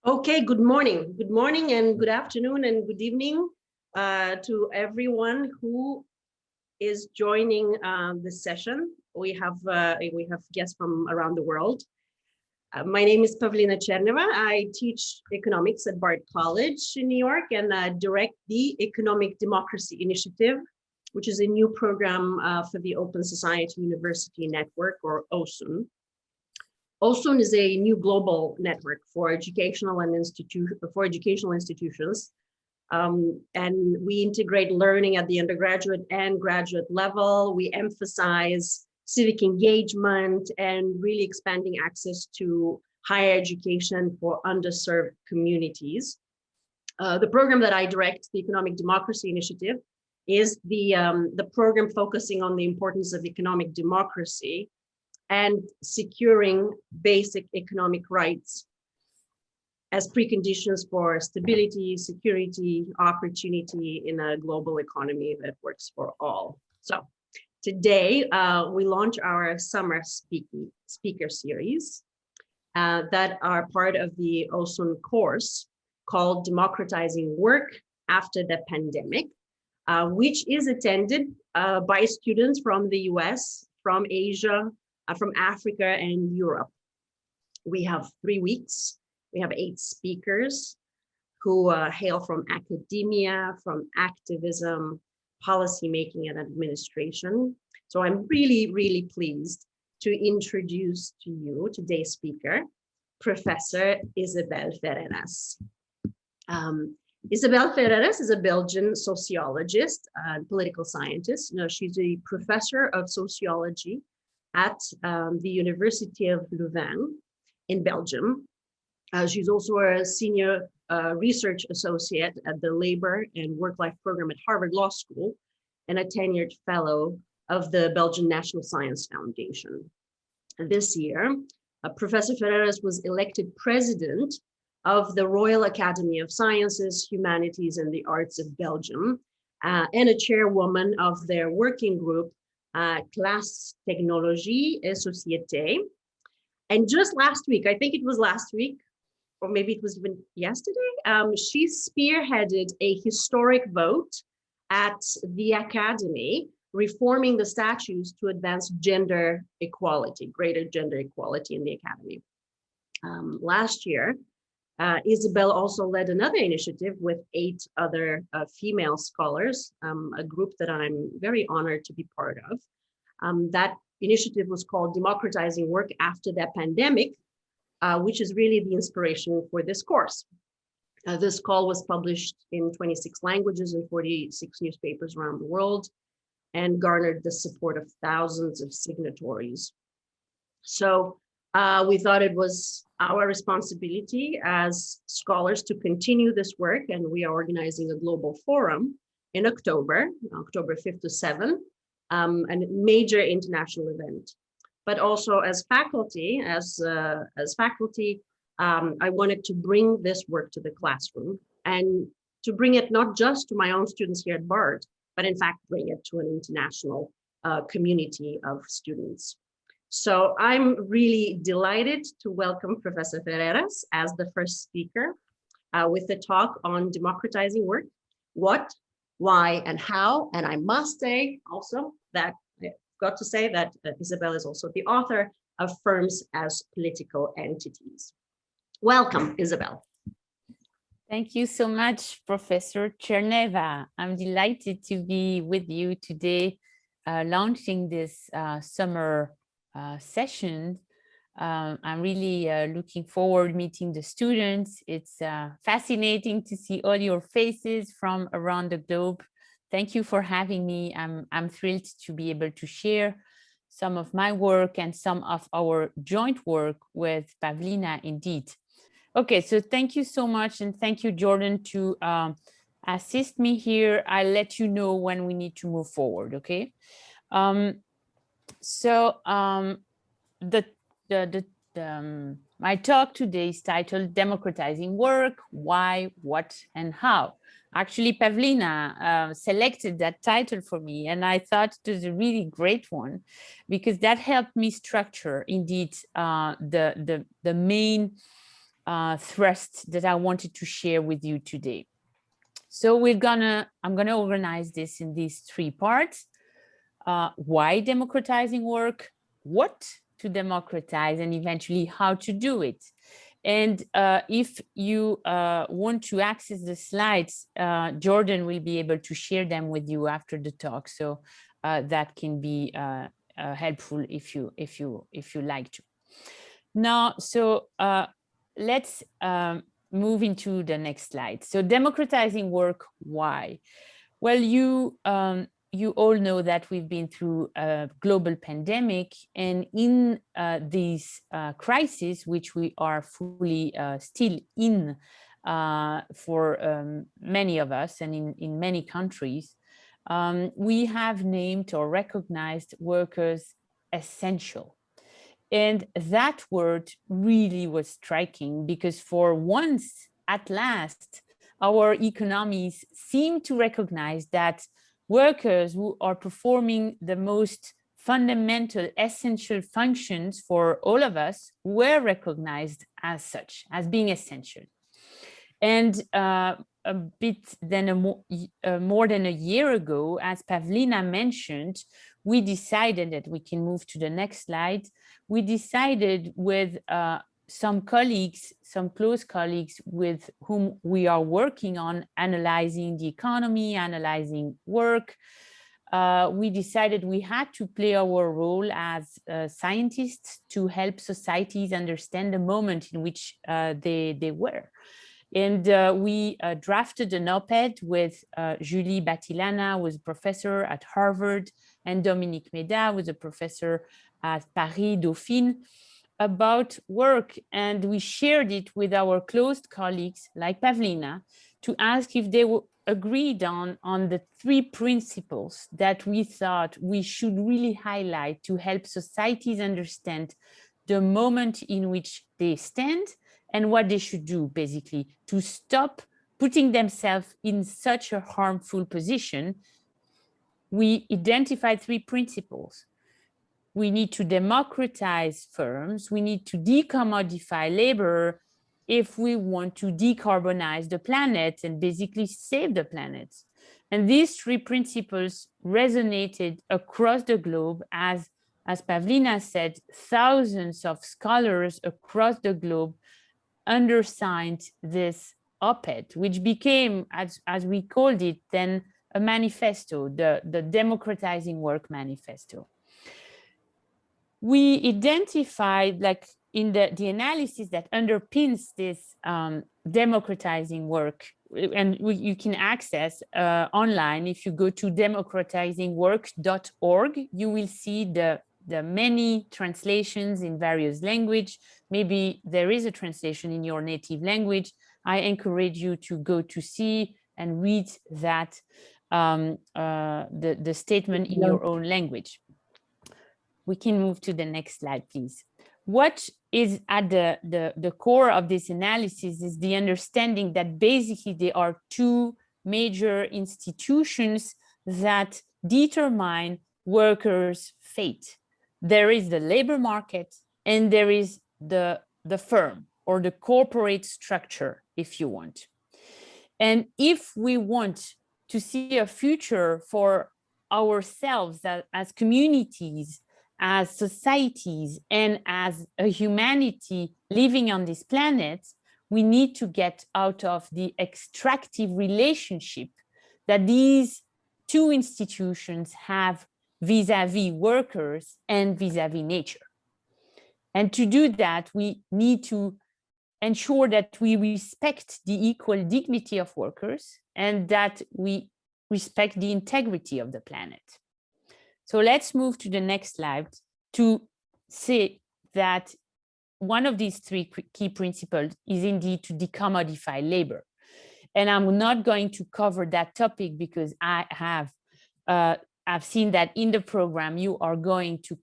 Okay, good morning. Good morning and good afternoon and good evening to everyone who is joining this session. We have guests from around the world. My name is Pavlina Cherneva. I teach economics at Bard College in New York and direct the Economic Democracy Initiative, which is a new program for the Open Society University Network, or OSUN. OSUN is a new global network for educational institutions, and we integrate learning at the undergraduate and graduate level. We emphasize civic engagement and really expanding access to higher education for underserved communities. The program that I direct, the Economic Democracy Initiative, is the program focusing on the importance of economic democracy and securing basic economic rights as preconditions for stability, security, opportunity in a global economy that works for all. So today we launch our summer speaker series that are part of the OSUN course called Democratizing Work After the Pandemic, which is attended by students from the US, from Asia, from Africa and Europe. We have 3 weeks. We have 8 speakers who hail from academia, from activism, policymaking and administration. So I'm really, really pleased to introduce to you today's speaker, Professor Isabelle Ferreras. Isabelle Ferreras is a Belgian sociologist and political scientist. She's a professor of sociology at the University of Louvain in Belgium. She's also a senior research associate at the Labor and Work-Life Program at Harvard Law School and a tenured fellow of the Belgian National Science Foundation. This year, Professor Ferreras was elected president of the Royal Academy of Sciences, Humanities and the Arts of Belgium, and a chairwoman of their working group, Classe, Technologie et Société. And just last week, I think it was last week, or maybe it was even yesterday, she spearheaded a historic vote at the Academy, reforming the statutes to advance gender equality, greater gender equality in the Academy. Last year, Isabelle also led another initiative with 8 other female scholars, a group that I'm very honored to be part of. That initiative was called Democratizing Work After the Pandemic, which is really the inspiration for this course. This call was published in 26 languages and 46 newspapers around the world and garnered the support of thousands of signatories. So we thought it was our responsibility as scholars to continue this work, and we are organizing a global forum in October 5th to 7th, a major international event. But also as faculty, I wanted to bring this work to the classroom and to bring it not just to my own students here at Bard, but in fact bring it to an international community of students. So I'm really delighted to welcome Professor Ferreras as the first speaker with the talk on democratizing work, what, why, and how. And I must say also that I've got to say that Isabelle is also the author of Firms as Political Entities. Welcome, Isabelle. Thank you so much, Professor Cherneva. I'm delighted to be with you today, launching this summer session. I'm really looking forward meeting the students. It's fascinating to see all your faces from around the globe. Thank you for having me. I'm thrilled to be able to share some of my work and some of our joint work with Pavlina indeed. Okay, so thank you so much, and thank you, Jordan, to assist me here. I'll let you know when we need to move forward, okay? My talk today is titled Democratizing Work, Why, What, and How. Actually, Pavlina selected that title for me, and I thought it was a really great one because that helped me structure indeed the main thrust that I wanted to share with you today. So I'm gonna organize this in these three parts. Why democratizing work, what to democratize, and eventually how to do it. And if you want to access the slides, Jordan will be able to share them with you after the talk. So that can be helpful if you like to. Now, so let's move into the next slide. So democratizing work, why? Well, you all know that we've been through a global pandemic, and in these crises, which we are fully still in for many of us and in many countries, we have named or recognized workers essential. And that word really was striking, because for once, at last, our economies seem to recognize that workers who are performing the most fundamental, essential functions for all of us were recognized as such, as being essential. And a bit more than a year ago, as Pavlina mentioned, we decided that we can move to the next slide. We decided with some colleagues, some close colleagues with whom we are working on analyzing the economy, analyzing work, we decided we had to play our role as scientists to help societies understand the moment in which they were. And we drafted an op-ed with Julie Batilana, who was a professor at Harvard, and Dominique Méda, who was a professor at Paris Dauphine, about work. And we shared it with our close colleagues like Pavlina to ask if they were agreed on the three principles that we thought we should really highlight to help societies understand the moment in which they stand and what they should do, basically, to stop putting themselves in such a harmful position. We identified three principles. We need to democratize firms. We need to decommodify labor if we want to decarbonize the planet and basically save the planet. And these three principles resonated across the globe. As Pavlina said, thousands of scholars across the globe undersigned this op-ed, which became, as we called it then, a manifesto, the Democratizing Work Manifesto. We identified, like in the analysis that underpins this democratizing work, and you can access online. If you go to democratizingwork.org, you will see the many translations in various languages. Maybe there is a translation in your native language. I encourage you to go to see and read that, the statement in your own language. We can move to the next slide, please. What is at the core of this analysis is the understanding that basically there are two major institutions that determine workers' fate. There is the labor market and there is the firm or the corporate structure, if you want. And if we want to see a future for ourselves as communities, as societies, and as a humanity living on this planet, we need to get out of the extractive relationship that these two institutions have vis-a-vis workers and vis-a-vis nature. And to do that, we need to ensure that we respect the equal dignity of workers and that we respect the integrity of the planet. So let's move to the next slide to say that one of these three key principles is indeed to decommodify labor. And I'm not going to cover that topic because I've seen that in the program you are going to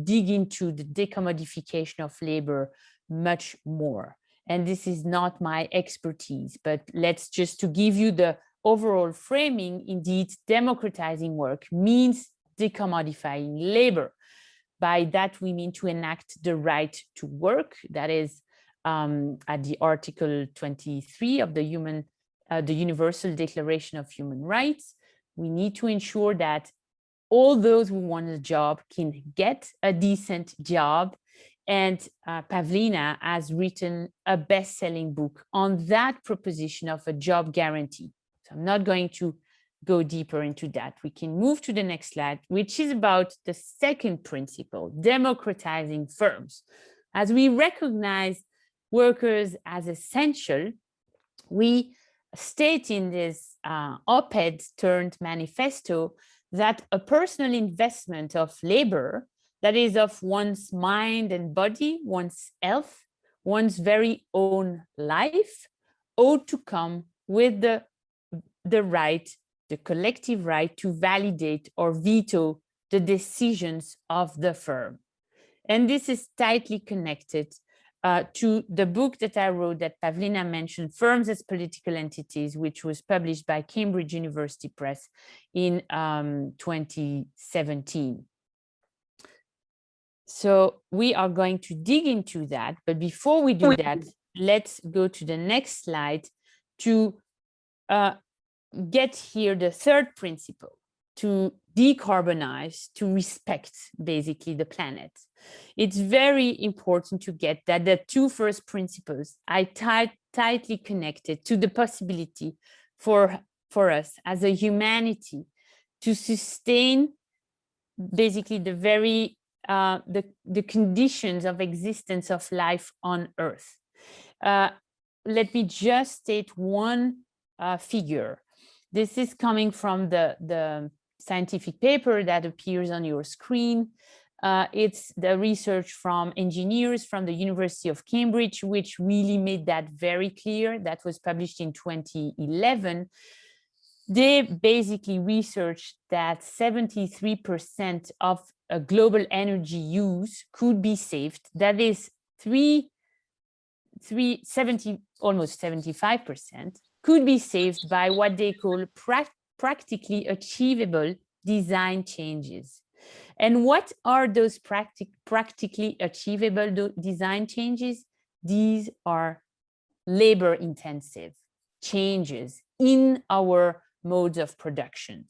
dig into the decommodification of labor much more. And this is not my expertise, but let's just to give you the overall framing. Indeed, democratizing work means decommodifying labor. By that, we mean to enact the right to work, that is at the Article 23 of the Universal Declaration of Human Rights. We need to ensure that all those who want a job can get a decent job. And Pavlina has written a best-selling book on that proposition of a job guarantee. So I'm not going to go deeper into that. We can move to the next slide, which is about the second principle, democratizing firms. As we recognize workers as essential, we state in this op-ed turned manifesto that a personal investment of labor, that is of one's mind and body, one's health, one's very own life, ought to come with the right, the collective right to validate or veto the decisions of the firm. And this is tightly connected to the book that I wrote that Pavlina mentioned, Firms as Political Entities, which was published by Cambridge University Press in 2017. So we are going to dig into that. But before we do that, let's go to the next slide to get here the third principle, to decarbonize, to respect basically the planet. It's very important to get that the two first principles are tightly connected to the possibility for us as a humanity to sustain basically the very the conditions of existence of life on Earth. Let me just state one figure. This is coming from the scientific paper that appears on your screen. It's the research from engineers from the University of Cambridge, which really made that very clear. That was published in 2011. They basically researched that 73% of global energy use could be saved. That is almost 75% could be saved by what they call practically achievable design changes. And what are those practically achievable design changes? These are labor-intensive changes in our modes of production.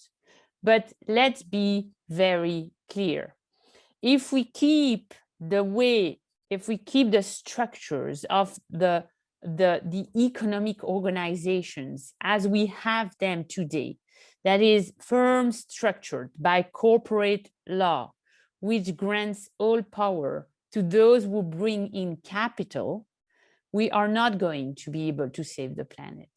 But let's be very clear. If we keep the structures of the economic organizations as we have them today, that is, firms structured by corporate law, which grants all power to those who bring in capital, we are not going to be able to save the planet,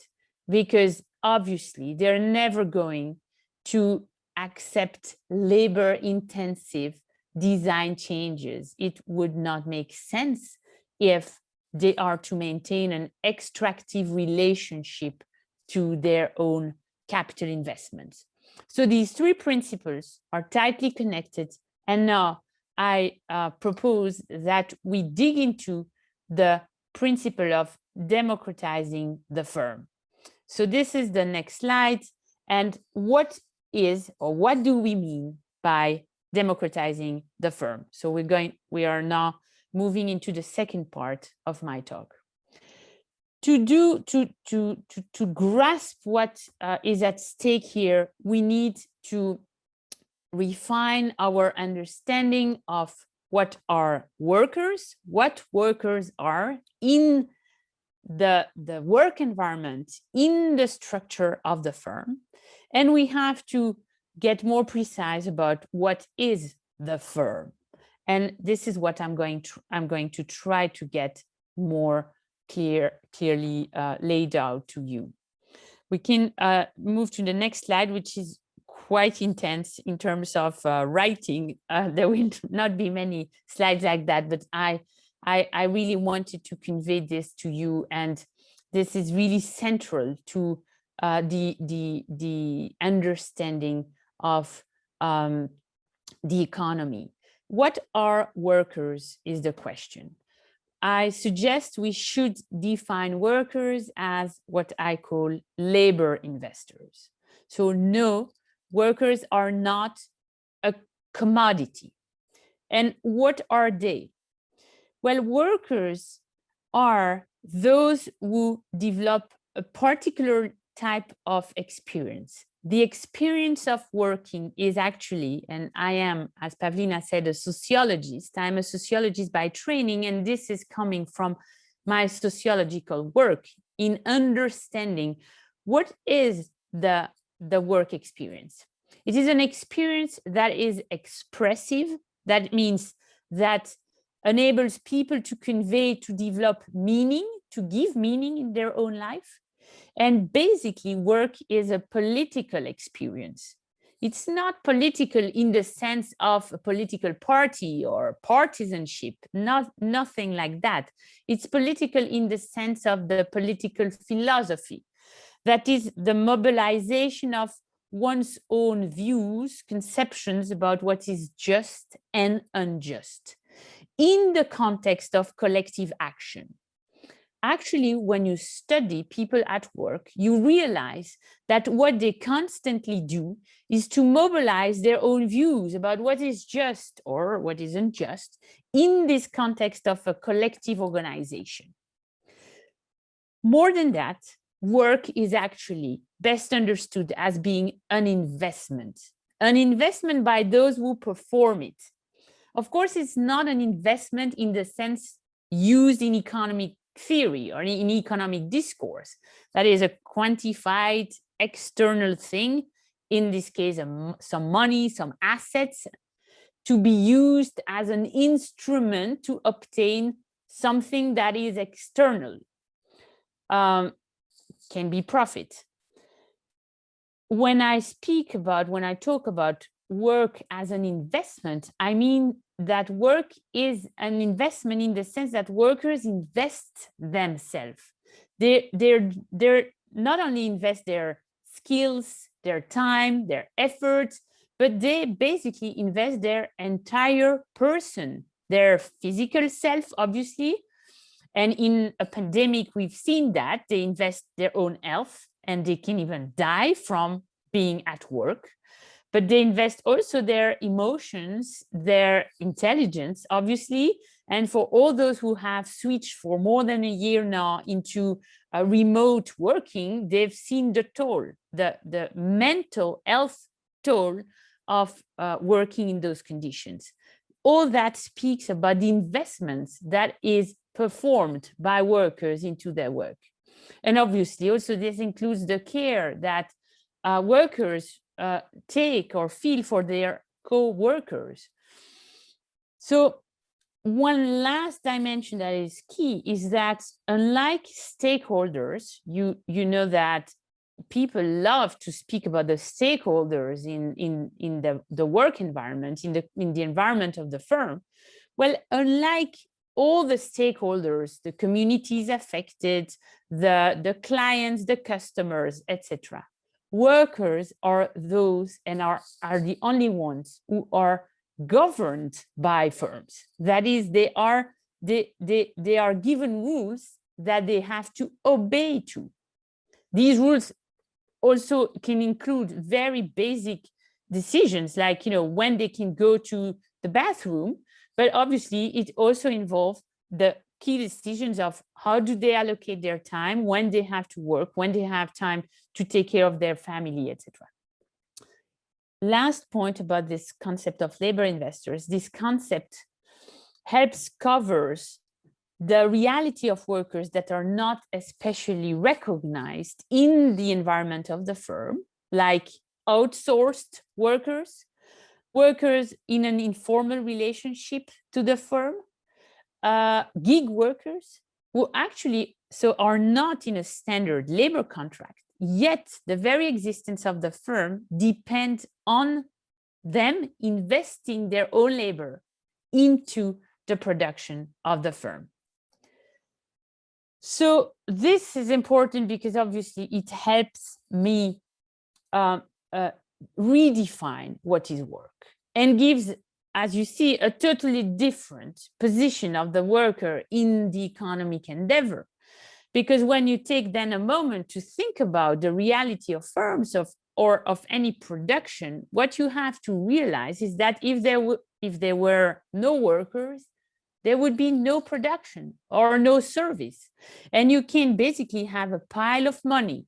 because obviously they're never going to accept labor-intensive design changes. It would not make sense if they are to maintain an extractive relationship to their own capital investments. So these three principles are tightly connected. And now I propose that we dig into the principle of democratizing the firm. So this is the next slide. And what do we mean by democratizing the firm? So we are now moving into the second part of my talk. To grasp what is at stake here, we need to refine our understanding of what workers are in the work environment, in the structure of the firm. And we have to get more precise about what is the firm. And this is what I'm going to try to get more clearly laid out to you. We can move to the next slide, which is quite intense in terms of writing. There will not be many slides like that, but I really wanted to convey this to you, and this is really central to the understanding of the economy. What are workers is the question. I suggest we should define workers as what I call labor investors. So no, workers are not a commodity. And what are they? Well, workers are those who develop a particular type of experience. The experience of working is actually, and I am, as Pavlina said, a sociologist. I'm a sociologist by training, and this is coming from my sociological work in understanding what is the work experience. It is an experience that is expressive. That means that enables people to convey, to develop meaning, to give meaning in their own life. And basically, work is a political experience. It's not political in the sense of a political party or partisanship, nothing like that. It's political in the sense of the political philosophy. That is the mobilization of one's own views, conceptions about what is just and unjust in the context of collective action. Actually, when you study people at work, you realize that what they constantly do is to mobilize their own views about what is just or what isn't just in this context of a collective organization. More than that, work is actually best understood as being an investment by those who perform it. Of course, it's not an investment in the sense used in economic theory or in economic discourse. That is a quantified external thing, in this case, some money, some assets, to be used as an instrument to obtain something that is external, can be profit. When I talk about work as an investment, I mean that work is an investment in the sense that workers invest themselves. They're not only invest their skills, their time, their efforts, but they basically invest their entire person, their physical self, obviously. And in a pandemic, we've seen that they invest their own health, and they can even die from being at work. But they invest also their emotions, their intelligence, obviously. And for all those who have switched for more than a year now into remote working, they've seen the toll, the mental health toll of working in those conditions. All that speaks about the investments that is performed by workers into their work. And obviously, also this includes the care that workers take or feel for their co-workers. So one last dimension that is key is that unlike stakeholders, you know that people love to speak about the stakeholders in the work environment, in the environment of the firm. Well, unlike all the stakeholders, the communities affected, the clients, the customers, etc., workers are those and are the only ones who are governed by firms. That is, they are given rules that they have to obey to. These rules also can include very basic decisions, like when they can go to the bathroom, but obviously it also involves the key decisions of how do they allocate their time, when they have to work, when they have time to take care of their family, etc. Last point about this concept of labor investors, this concept helps covers the reality of workers that are not especially recognized in the environment of the firm, like outsourced workers, workers in an informal relationship to the firm, gig workers who actually are not in a standard labor contract, yet the very existence of the firm depends on them investing their own labor into the production of the firm. So this is important because obviously it helps me redefine what is work and gives, as you see, a totally different position of the worker in the economic endeavor. Because when you take then a moment to think about the reality of firms or of any production, what you have to realize is that if there were no workers, there would be no production or no service. And you can basically have a pile of money,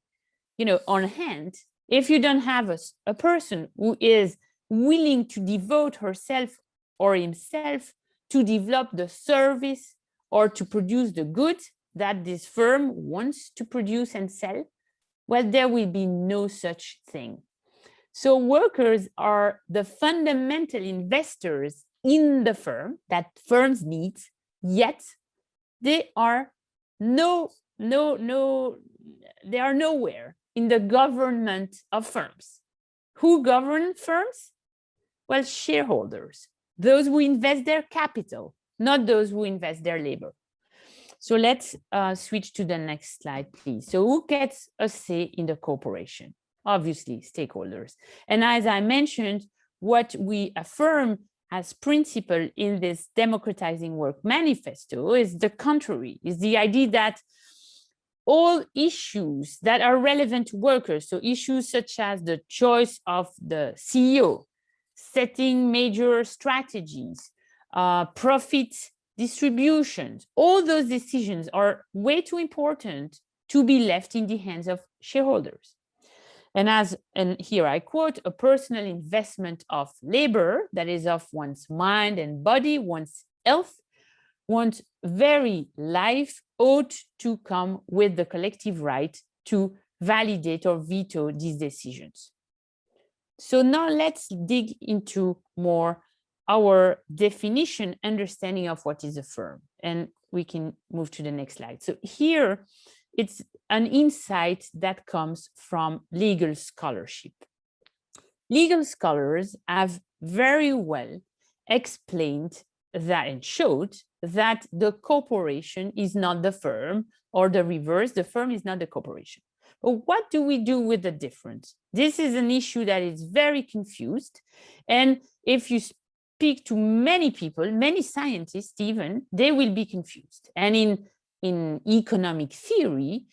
on hand, if you don't have a person who is willing to devote herself or himself to develop the service or to produce the goods that this firm wants to produce and sell, well, there will be no such thing. So workers are the fundamental investors in the firm that firms need, yet they are they are nowhere in the government of firms. Who govern firms? Well, shareholders, those who invest their capital, not those who invest their labor. So let's switch to the next slide, please. So who gets a say in the corporation? Obviously, stakeholders. And as I mentioned, what we affirm as principle in this Democratizing Work manifesto is the contrary, is the idea that all issues that are relevant to workers, so issues such as the choice of the CEO, setting major strategies, profit distributions, all those decisions are way too important to be left in the hands of shareholders. And here I quote, a personal investment of labor, that is of one's mind and body, one's health, one's very life ought to come with the collective right to validate or veto these decisions. So now let's dig into more our definition, understanding of what is a firm. And we can move to the next slide. So here, it's an insight that comes from legal scholarship. Legal scholars have very well explained that and showed that the corporation is not the firm, or the reverse, the firm is not the corporation. But what do we do with the difference? This is an issue that is very confused. And if you speak to many people, many scientists even, they will be confused. And in economic theory,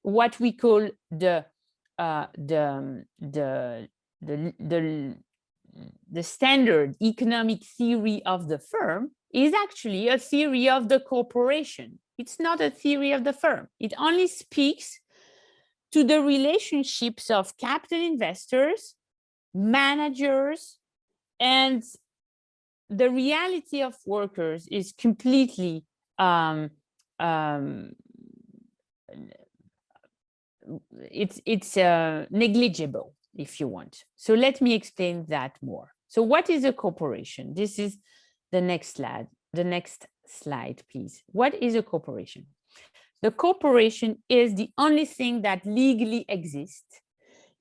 what we call the standard economic theory of the firm is actually a theory of the corporation. It's not a theory of the firm. It only speaks to the relationships of capital investors, managers, and the reality of workers is completely it's negligible, if you want. So let me explain that more. So what is a corporation? This is the next slide. The next slide, please. What is a corporation? The corporation is the only thing that legally exists.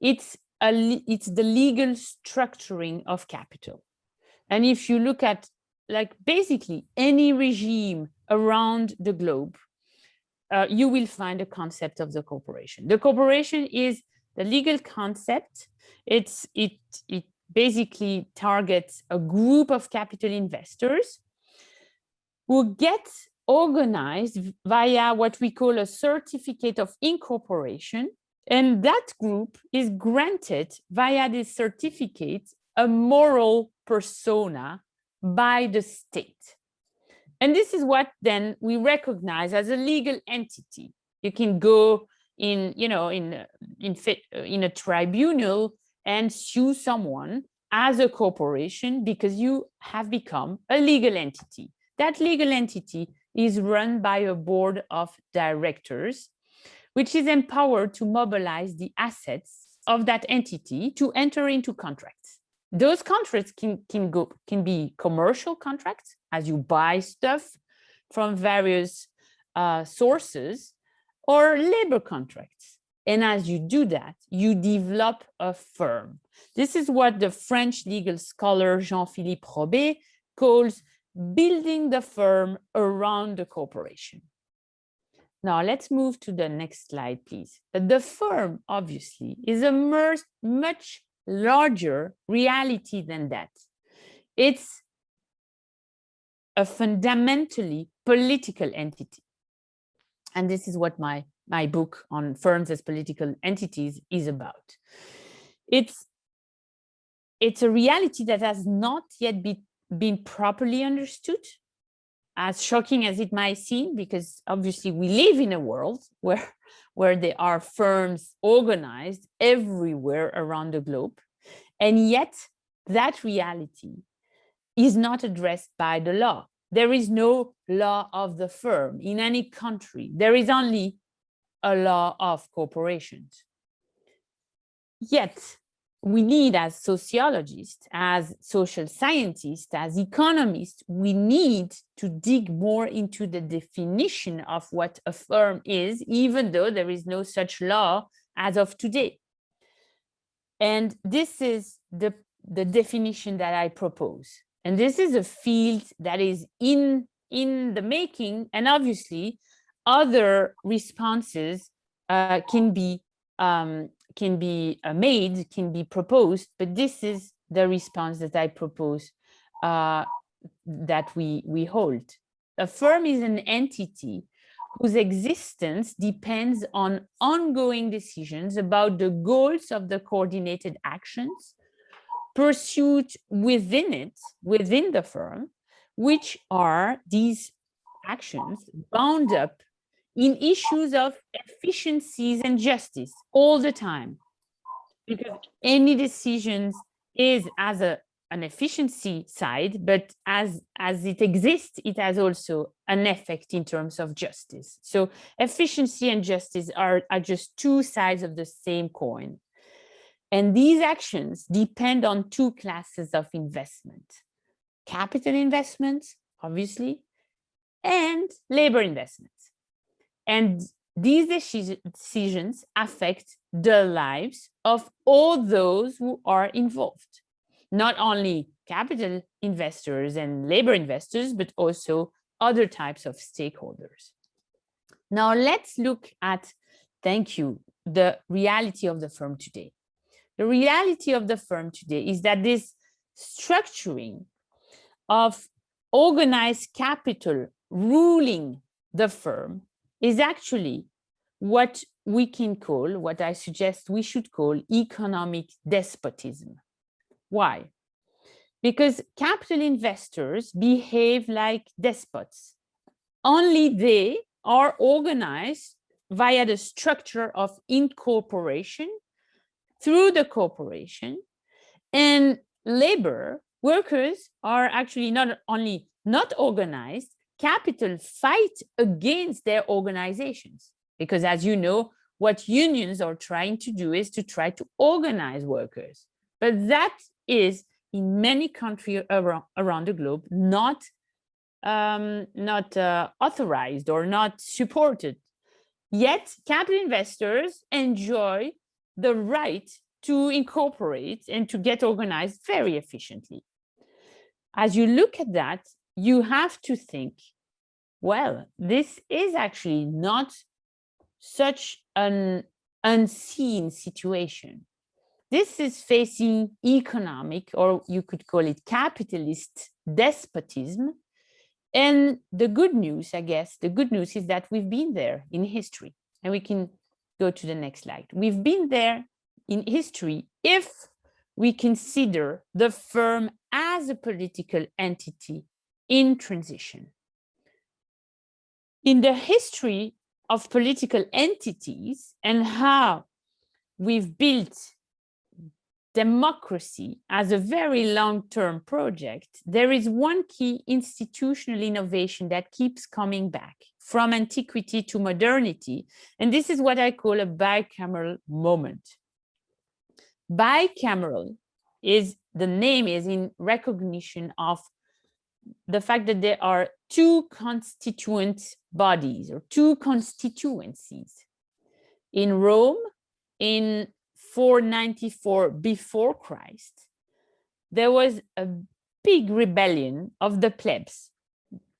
It's the legal structuring of capital. And if you look at basically any regime around the globe, you will find a concept of the corporation. The corporation is the legal concept. It basically targets a group of capital investors who get organized via what we call a certificate of incorporation. And that group is granted via this certificate a moral persona by the state. And this is what then we recognize as a legal entity. You can go in a tribunal and sue someone as a corporation because you have become a legal entity. That legal entity is run by a board of directors, which is empowered to mobilize the assets of that entity to enter into contracts. Those contracts can be commercial contracts, as you buy stuff from various sources, or labor contracts. And as you do that, you develop a firm. This is what the French legal scholar Jean-Philippe Robet calls building the firm around the corporation. Now let's move to the next slide, please. The firm, obviously, is a much larger reality than that. It's a fundamentally political entity. And this is what my book on firms as political entities is about. It's a reality that has not yet been properly understood. as shocking as it might seem, because obviously we live in a world where there are firms organized everywhere around the globe. And yet that reality is not addressed by the law. There is no law of the firm in any country. There is only a law of corporations. Yet we need, as sociologists, as social scientists, as economists, we need to dig more into the definition of what a firm is, even though there is no such law as of today. And this is the definition that I propose. And this is a field that is in the making, and obviously other responses can be made, can be proposed, but this is the response that I propose that we hold. A firm is an entity whose existence depends on ongoing decisions about the goals of the coordinated actions pursued within the firm, which are these actions bound up in issues of efficiencies and justice all the time. Because any decisions is as an efficiency side, but as it exists, it has also an effect in terms of justice. So efficiency and justice are just two sides of the same coin. And these actions depend on two classes of investment: capital investments, obviously, and labor investments. And these decisions affect the lives of all those who are involved, not only capital investors and labor investors, but also other types of stakeholders. Now let's look at, thank you, the reality of the firm today. The reality of the firm today is that this structuring of organized capital ruling the firm is actually what we can call, what I suggest we should call, economic despotism. Why? Because capital investors behave like despots. Only they are organized via the structure of incorporation through the corporation, and labor workers are actually not only not organized, capital fight against their organizations. Because as you know, what unions are trying to do is to try to organize workers. But that is in many countries around the globe not authorized or not supported. Yet capital investors enjoy the right to incorporate and to get organized very efficiently. As you look at that, you have to think, well, this is actually not such an unseen situation. This is facing economic, or you could call it capitalist despotism. And the good news, I guess, the good news is that we've been there in history. And we can go to the next slide. We've been there in history if we consider the firm as a political entity in transition. In the history of political entities and how we've built democracy as a very long-term project, there is one key institutional innovation that keeps coming back from antiquity to modernity, and this is what I call a bicameral moment. Bicameral is, the name is in recognition of the fact that there are two constituent bodies or two constituencies. In Rome, in 494 before Christ, there was a big rebellion of the plebs.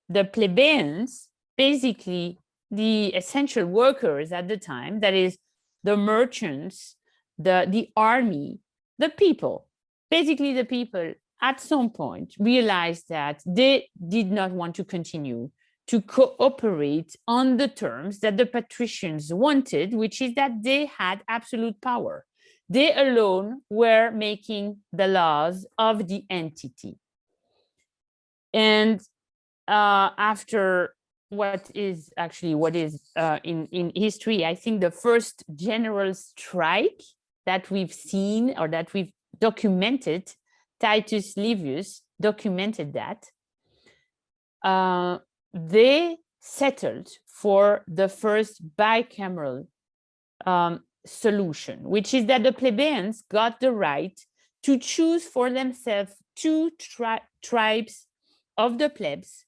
The plebeians, basically the essential workers at the time, that is the merchants, the army, the people, basically the people at some point realized that they did not want to continue to cooperate on the terms that the patricians wanted, which is that they had absolute power. They alone were making the laws of the entity. And after what is in history, I think the first general strike that we've seen or that we've documented, Titus Livius documented that, they settled for the first bicameral solution, which is that the plebeians got the right to choose for themselves two tribes of the plebs,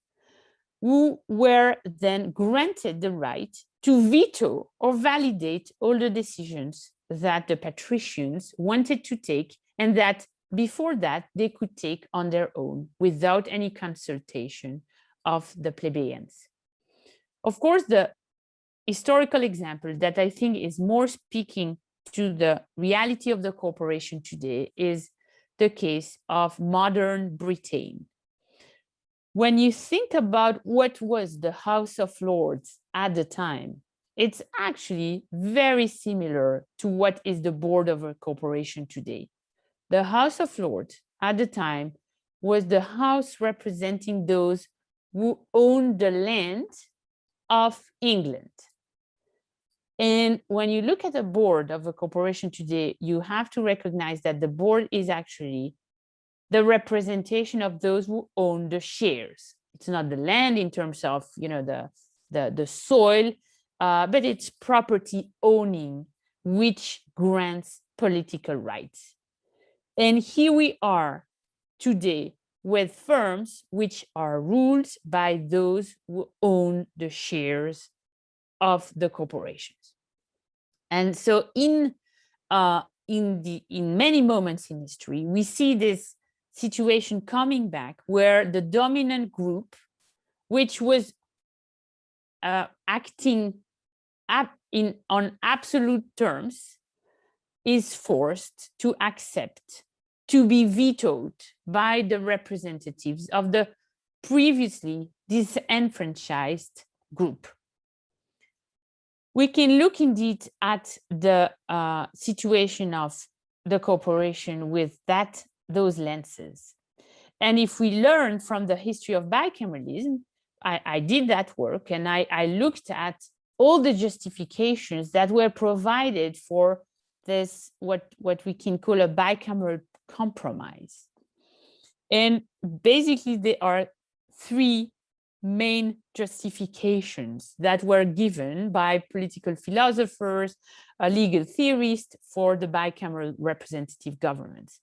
who were then granted the right to veto or validate all the decisions that the patricians wanted to take, and that before that they could take on their own without any consultation of the plebeians. Of course, the historical example that I think is more speaking to the reality of the corporation today is the case of modern Britain. When you think about what was the House of Lords at the time, it's actually very similar to what is the board of a corporation today. The House of Lords at the time was the house representing those who owned the land of England. And when you look at the board of a corporation today, you have to recognize that the board is actually the representation of those who own the shares. It's not the land in terms of, you know, the soil, but it's property owning, which grants political rights. And here we are today with firms which are ruled by those who own the shares of the corporations. And so in many moments in history, we see this situation coming back where the dominant group, which was acting on absolute terms, is forced to accept to be vetoed by the representatives of the previously disenfranchised group. We can look indeed at the situation of the corporation with those lenses. And if we learn from the history of bicameralism, I did that work and I looked at all the justifications that were provided for this, what we can call a bicameral compromise. And basically there are three main justifications that were given by political philosophers, legal theorists for the bicameral representative governments.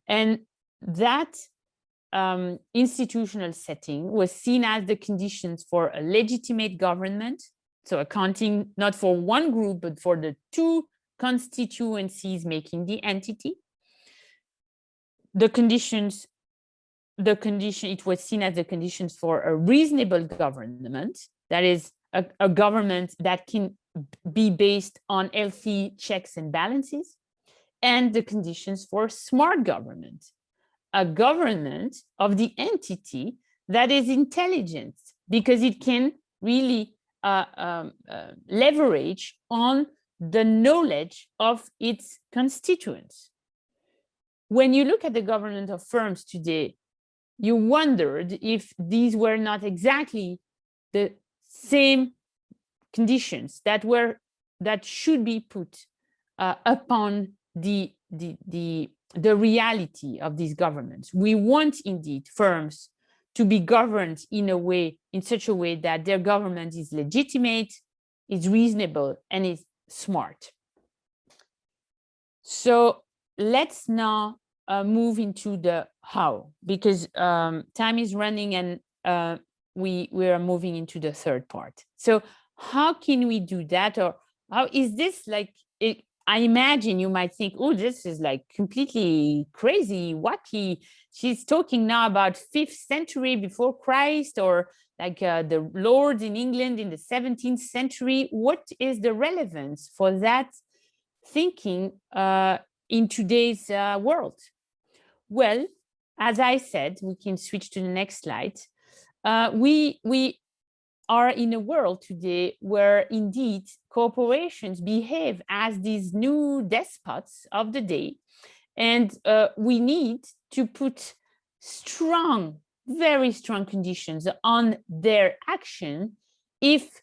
And that institutional setting was seen as the conditions for a legitimate government, so accounting not for one group, but for the two constituencies making the entity. It was seen as the conditions for a reasonable government, that is a government that can be based on healthy checks and balances, and the conditions for smart government, a government of the entity that is intelligent because it can really leverage on the knowledge of its constituents. When you look at the government of firms today, you wondered if these were not exactly the same conditions that should be put upon the reality of these governments. We want indeed firms to be governed in such a way that their government is legitimate, is reasonable, and is smart. So let's now move into the how, because time is running and we are moving into the third part. So how can we do that? Or how is this like, I imagine you might think, oh, this is like completely crazy, wacky. She's talking now about 5th century before Christ, or like the lords in England in the 17th century. What is the relevance for that thinking in today's world? Well, as I said, we can switch to the next slide. We are in a world today where indeed corporations behave as these new despots of the day, and we need to put strong very strong conditions on their action if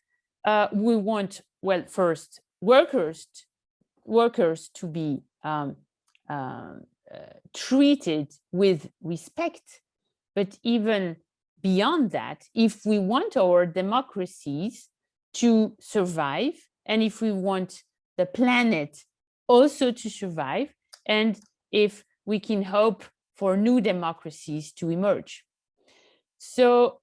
we want, well, first, workers to be treated with respect, but even beyond that, if we want our democracies to survive, and if we want the planet also to survive, and if we can hope for new democracies to emerge. So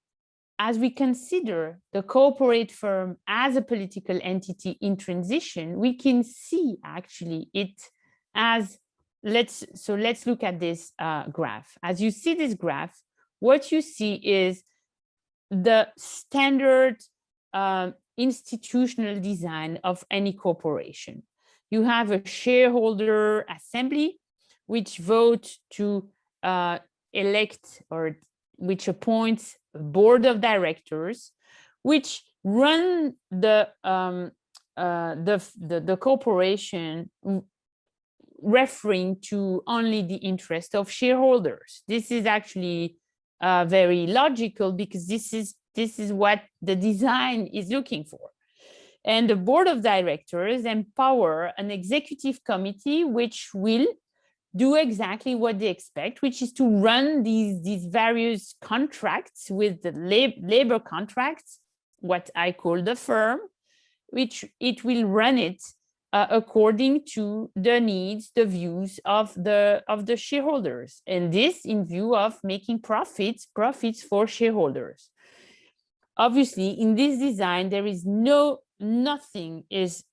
as we consider the corporate firm as a political entity in transition, we can see actually it as, let's look at this graph. As you see this graph, what you see is the standard institutional design of any corporation. You have a shareholder assembly, which vote to elect, or which appoints a board of directors, which run the corporation referring to only the interest of shareholders. This is actually very logical, because this is what the design is looking for. And the board of directors empower an executive committee which will do exactly what they expect, which is to run these various contracts with the labor contracts, what I call the firm, which it will run it according to the needs, the views of the shareholders, and this in view of making profits for shareholders. Obviously, in this design, there is nothing is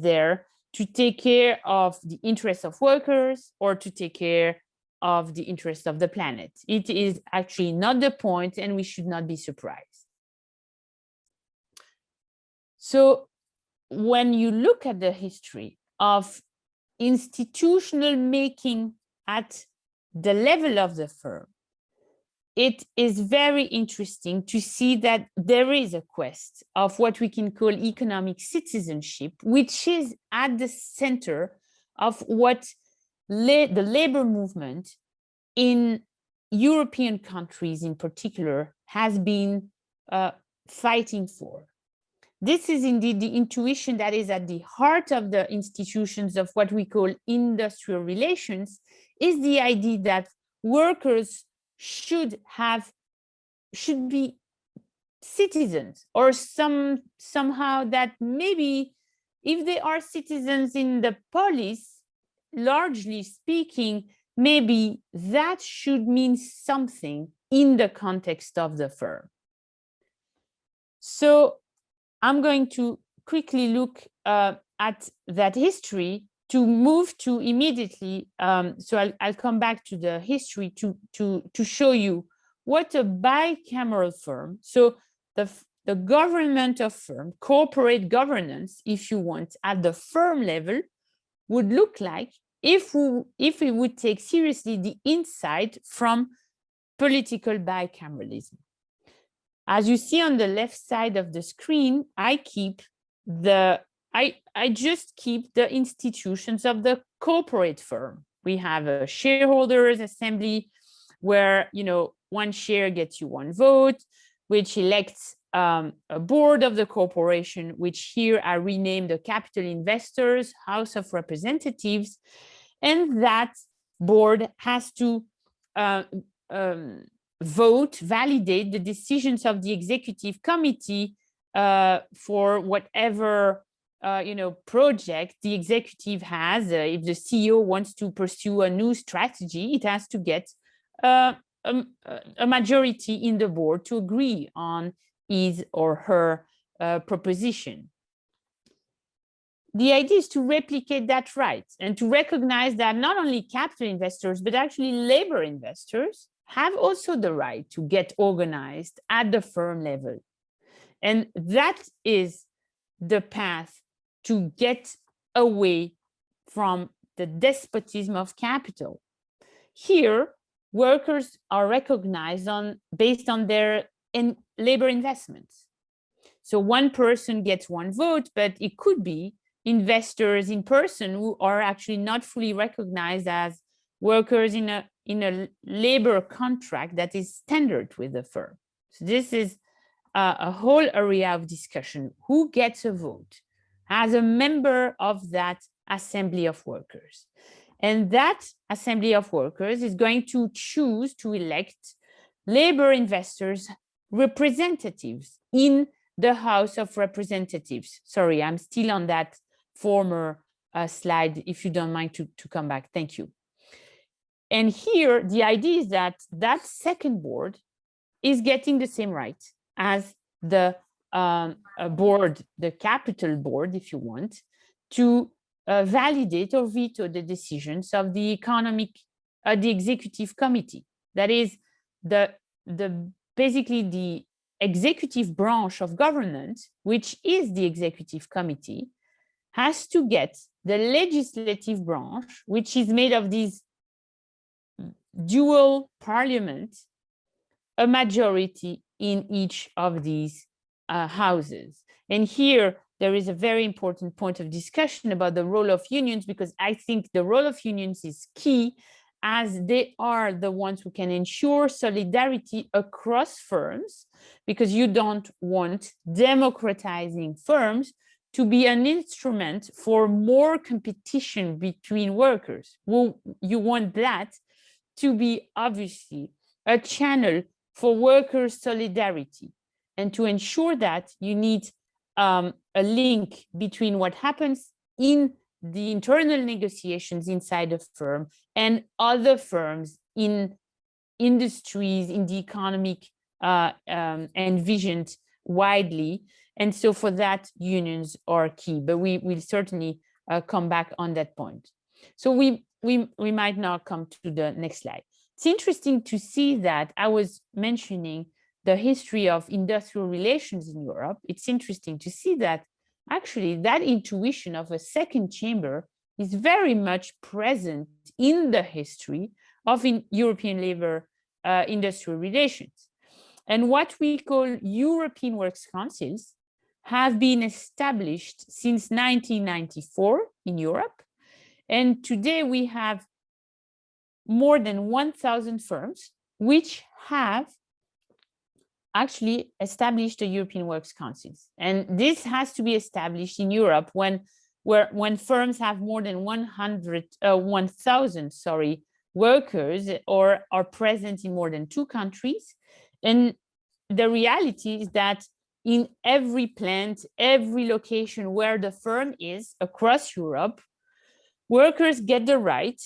there to take care of the interests of workers or to take care of the interests of the planet. It is actually not the point, and we should not be surprised. So when you look at the history of institutional making at the level of the firm, it is very interesting to see that there is a quest of what we can call economic citizenship, which is at the center of what the labor movement in European countries in particular has been fighting for. This is indeed the intuition that is at the heart of the institutions of what we call industrial relations, is the idea that workers should be citizens, or somehow that maybe if they are citizens in the polis, largely speaking, maybe that should mean something in the context of the firm. So I'm going to quickly look at that history to move to immediately, so I'll come back to the history to show you what a bicameral firm, so the government of firm, corporate governance, if you want, at the firm level, would look like if we would take seriously the insight from political bicameralism. As you see on the left side of the screen, I just keep the institutions of the corporate firm. We have a shareholders assembly where, one share gets you one vote, which elects a board of the corporation, which here I renamed the capital investors, House of Representatives. And that board has to vote, validate the decisions of the executive committee for whatever project the executive has. If the CEO wants to pursue a new strategy, it has to get a majority in the board to agree on his or her proposition. The idea is to replicate that right and to recognize that not only capital investors, but actually labor investors have also the right to get organized at the firm level. And that is the path to get away from the despotism of capital. Here, workers are recognized based on their labor investments. So one person gets one vote, but it could be investors in person who are actually not fully recognized as workers in in a labor contract that is standard with the firm. So this is a whole area of discussion. Who gets a vote as a member of that assembly of workers? And that assembly of workers is going to choose to elect labor investors representatives in the House of Representatives. Sorry, I'm still on that former slide, if you don't mind to come back. Thank you. And here, the idea is that that second board is getting the same right as the board, the capital board, if you want, to validate or veto the decisions of the executive committee. That is basically the executive branch of government, which is the executive committee, has to get the legislative branch, which is made of these dual parliament, a majority in each of these houses. And here, there is a very important point of discussion about the role of unions, because I think the role of unions is key, as they are the ones who can ensure solidarity across firms, because you don't want democratizing firms to be an instrument for more competition between workers. Well, you want that to be obviously a channel for workers' solidarity. And to ensure that, you need a link between what happens in the internal negotiations inside a firm and other firms in industries, in the economic envisioned widely. And so for that, unions are key, but we will certainly come back on that point. So we might now come to the next slide. It's interesting to see that I was mentioning the history of industrial relations in Europe. It's interesting to see that actually that intuition of a second chamber is very much present in the history of European labor industrial relations. And what we call European Works Councils have been established since 1994 in Europe. And today we have more than 1,000 firms which have actually established the European Works Councils. And this has to be established in Europe when firms have more than 1,000 workers or are present in more than 2 countries. And the reality is that in every plant, every location where the firm is across Europe, workers get the right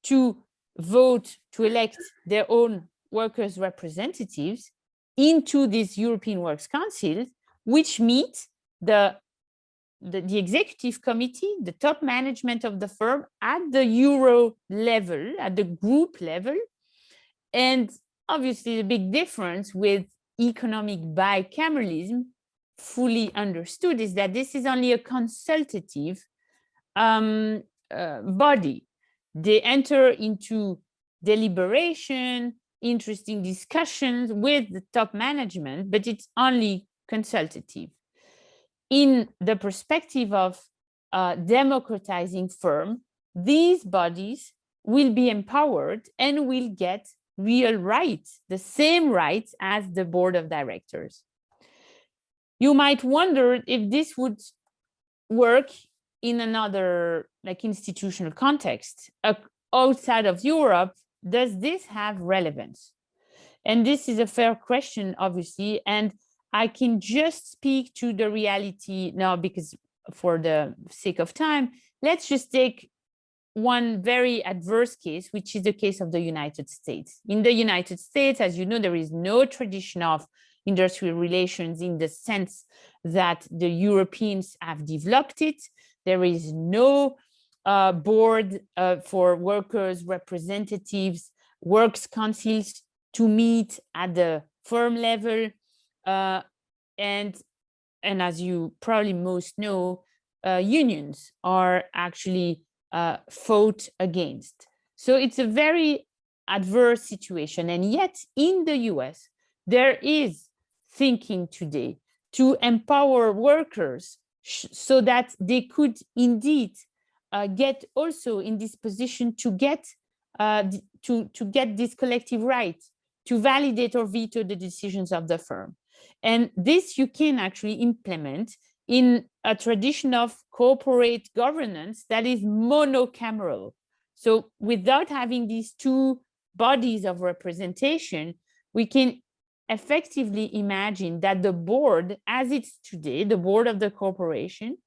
to vote, to elect their own workers' representatives into this European Works Council, which meet the executive committee, the top management of the firm at the Euro level, at the group level. And obviously the big difference with economic bicameralism, fully understood, is that this is only a consultative body. They enter into deliberation, interesting discussions with the top management, but it's only consultative. In the perspective of democratizing firm, these bodies will be empowered and will get real rights, the same rights as the board of directors. You might wonder if this would work in another institutional context outside of Europe. Does this have relevance? And this is a fair question, obviously, and I can just speak to the reality now because for the sake of time, let's just take one very adverse case, which is the case of the United States. In the United States, as you know, there is no tradition of industrial relations in the sense that the Europeans have developed it. There is no board for workers' representatives, works councils to meet at the firm level. And as you probably most know, unions are actually fought against. So it's a very adverse situation. And yet in the US, there is thinking today to empower workers so that they could indeed get also in this position to get to get this collective right to validate or veto the decisions of the firm. And this you can actually implement in a tradition of corporate governance that is monocameral. So without having these two bodies of representation, we can effectively imagine that the board, as it's today, the board of the corporation,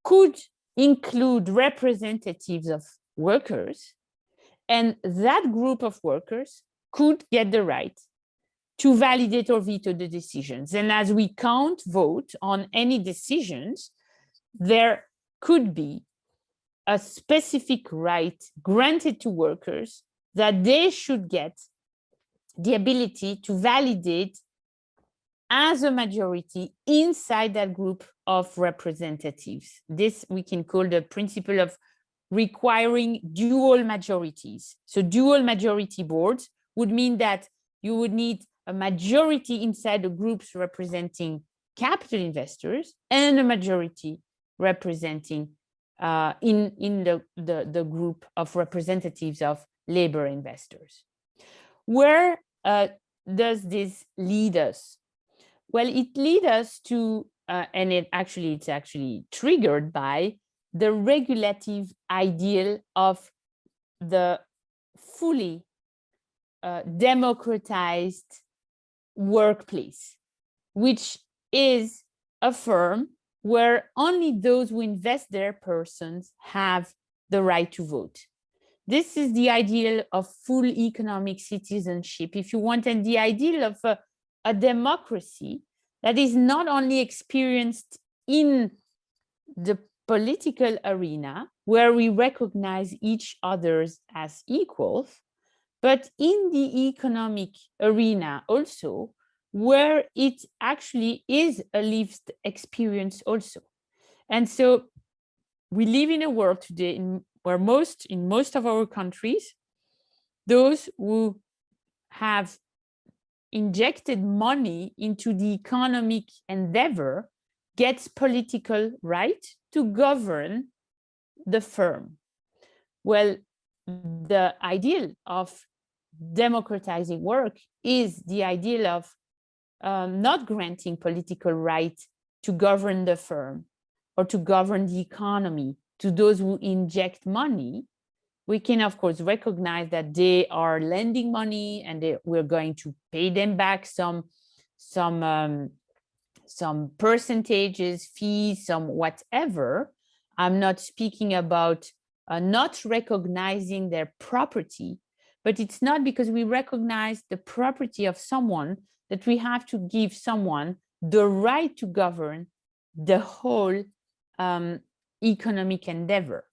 could include representatives of workers, and that group of workers could get the right to validate or veto the decisions. And as we can't vote on any decisions, there could be a specific right granted to workers that they should get the ability to validate as a majority inside that group of representatives. This we can call the principle of requiring dual majorities. So dual majority boards would mean that you would need a majority inside the groups representing capital investors and a majority representing in the group of representatives of labor investors. Where does this lead us? Well, it leads us to, and it's actually triggered by the regulative ideal of the fully democratized workplace, which is a firm where only those who invest their persons have the right to vote. This is the ideal of full economic citizenship, if you want, and the ideal of a democracy that is not only experienced in the political arena, where we recognize each others as equals, but in the economic arena also, where it actually is a lived experience also. And so we live in a world today where in most of our countries, those who have injected money into the economic endeavor gets political right to govern the firm. Well, the ideal of democratizing work is the ideal of not granting political right to govern the firm or to govern the economy to those who inject money. We can, of course, recognize that they are lending money and we're going to pay them back some percentages, fees, some whatever. I'm not speaking about not recognizing their property, but it's not because we recognize the property of someone that we have to give someone the right to govern the whole economic endeavor.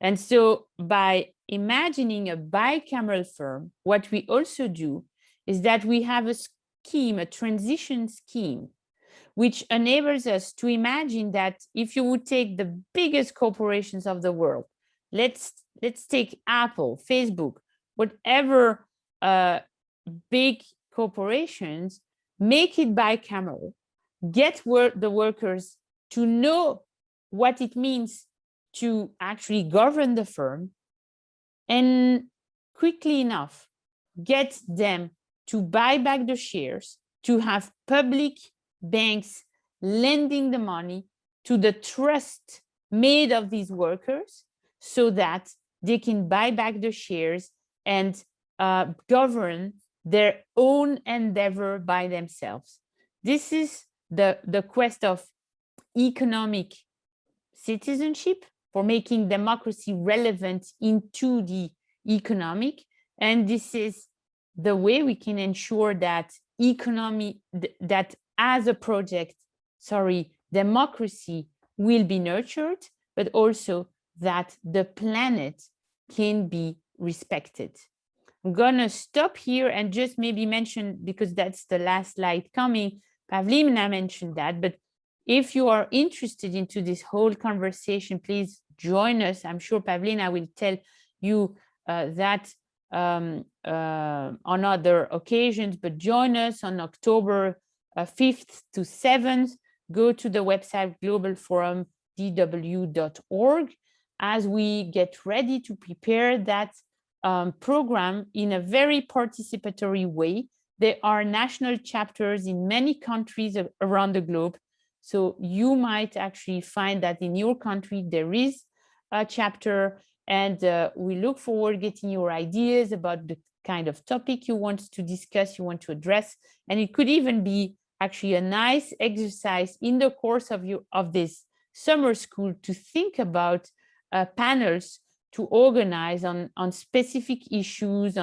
And so by imagining a bicameral firm, what we also do is that we have a scheme, a transition scheme, which enables us to imagine that if you would take the biggest corporations of the world, let's take Apple, Facebook, whatever big corporations, make it bicameral, get the workers to know what it means to actually govern the firm, and quickly enough get them to buy back the shares, to have public banks lending the money to the trust made of these workers so that they can buy back the shares and govern their own endeavor by themselves. This is the quest of economic citizenship, for making democracy relevant into the economic. And this is the way we can ensure that that as a project, democracy will be nurtured, but also that the planet can be respected. I'm gonna stop here and just maybe mention, because that's the last slide coming, Pavlina mentioned that, but if you are interested into this whole conversation, please join us. I'm sure Pavlina will tell you that on other occasions, but join us on October 5th to 7th. Go to the website globalforum.dw.org as we get ready to prepare that program in a very participatory way. There are national chapters in many countries around the globe. So you might actually find that in your country there is a chapter, and we look forward to getting your ideas about the kind of topic you want to discuss, you want to address. And it could even be actually a nice exercise in the course of this summer school to think about panels to organize on specific issues,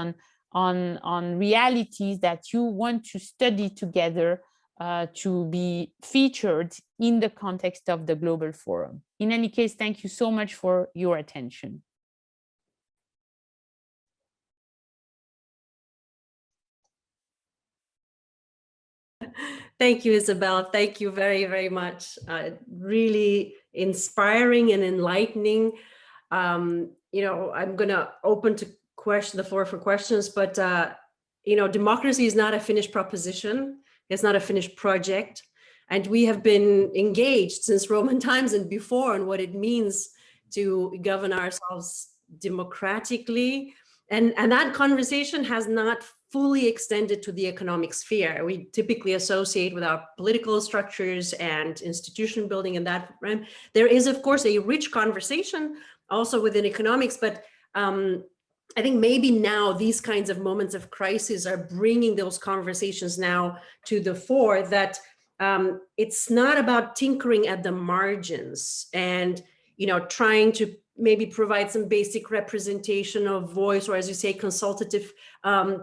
on realities that you want to study together to be featured in the context of the Global Forum. In any case, thank you so much for your attention. Thank you, Isabelle. Thank you very, very much. Really inspiring and enlightening. You know, I'm going to open to the floor for questions, but you know, democracy is not a finished proposition. It's not a finished project. And we have been engaged since Roman times and before on what it means to govern ourselves democratically. And that conversation has not fully extended to the economic sphere. We typically associate with our political structures and institution building in that realm. There is, of course, a rich conversation also within economics, but I think maybe now these kinds of moments of crisis are bringing those conversations now to the fore, that it's not about tinkering at the margins and, you know, trying to maybe provide some basic representation of voice, or as you say, consultative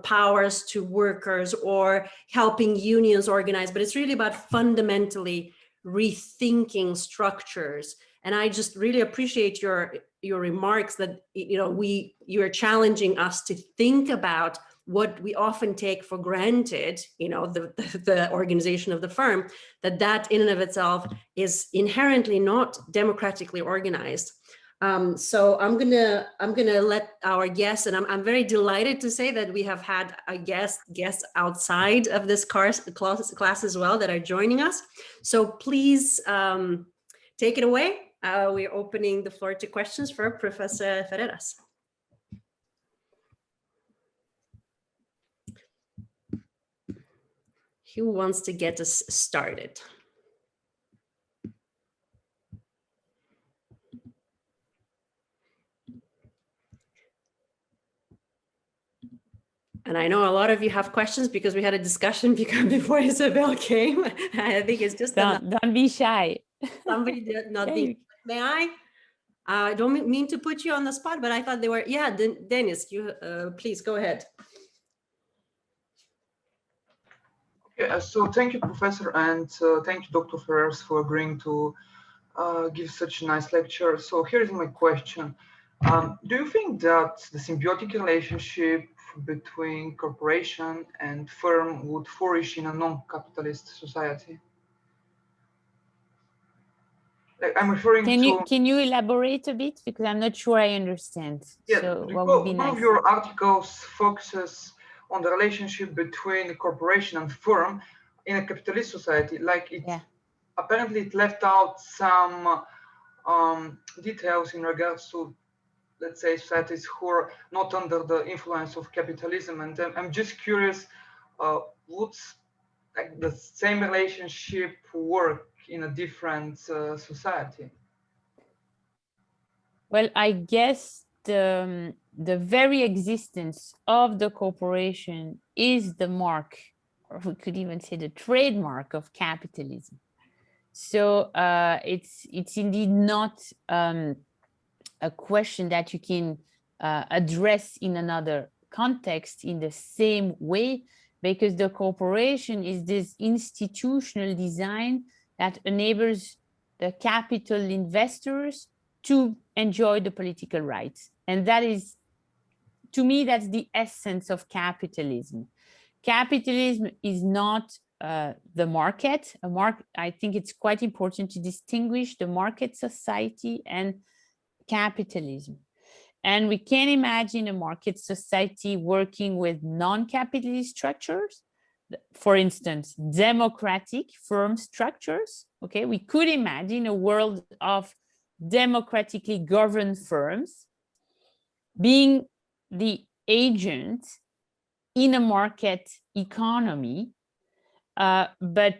powers to workers, or helping unions organize, but it's really about fundamentally rethinking structures. And I just really appreciate your remarks that, you know, you are challenging us to think about what we often take for granted, you know, the organization of the firm, that in and of itself is inherently not democratically organized. So I'm gonna let our guests, and I'm very delighted to say that we have had a guests outside of this class as well that are joining us. So please take it away. We're opening the floor to questions for Professor Ferreras. Who wants to get us started? And I know a lot of you have questions because we had a discussion before Isabelle came. I think it's just don't be shy. Somebody did not be. May I? I don't mean to put you on the spot, but I thought they were. Yeah, Dennis, you please go ahead. Yeah, so thank you, Professor, and thank you, Dr. Ferreras, for agreeing to give such a nice lecture. So here is my question. Do you think that the symbiotic relationship between corporation and firm would flourish in a non-capitalist society? Like, I'm referring Can you elaborate a bit, because I'm not sure I understand. Yeah, so what would be one nice? of your articles focuses on the relationship between the corporation and firm in a capitalist society. Like apparently it left out some details in regards to, let's say, societies who are not under the influence of capitalism. And I'm just curious, would like the same relationship work in a different society? Well, I guess the very existence of the corporation is the mark, or we could even say the trademark of capitalism. So it's indeed not a question that you can address in another context in the same way, because the corporation is this institutional design that enables the capital investors to enjoy the political rights. And that is, to me, that's the essence of capitalism. Capitalism is not the market. I think it's quite important to distinguish the market society and capitalism. And we can imagine a market society working with non-capitalist structures, for instance, democratic firm structures. Okay, we could imagine a world of democratically governed firms being the agent in a market economy, but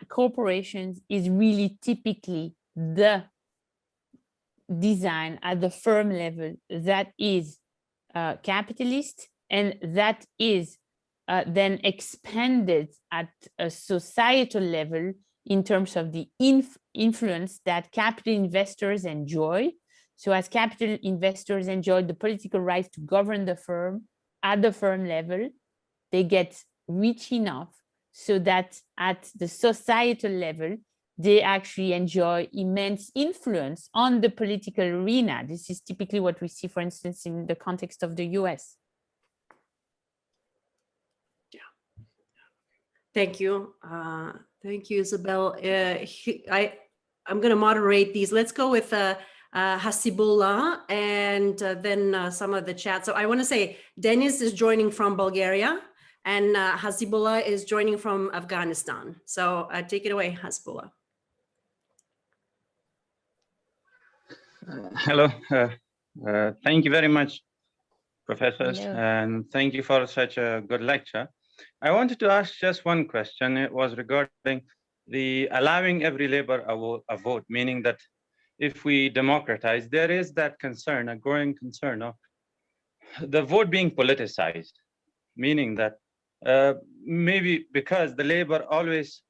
corporations is really typically the design at the firm level that is capitalist, and that is then expanded at a societal level in terms of the influence that capital investors enjoy. So as capital investors enjoy the political right to govern the firm at the firm level, they get rich enough so that at the societal level, they actually enjoy immense influence on the political arena. This is typically what we see, for instance, in the context of the US. Yeah. Thank you. Thank you, Isabelle. I'm going to moderate these. Let's go with Hasibullah and then some of the chat. So I want to say Denis is joining from Bulgaria and Hasibullah is joining from Afghanistan. So take it away, Hasibullah. Hello. Thank you very much, professors, Hello. and thank you for such a good lecture. I wanted to ask just one question. It was regarding the allowing every labor a vote, meaning that if we democratize, there is that concern, a growing concern of the vote being politicized, meaning that maybe because the labor always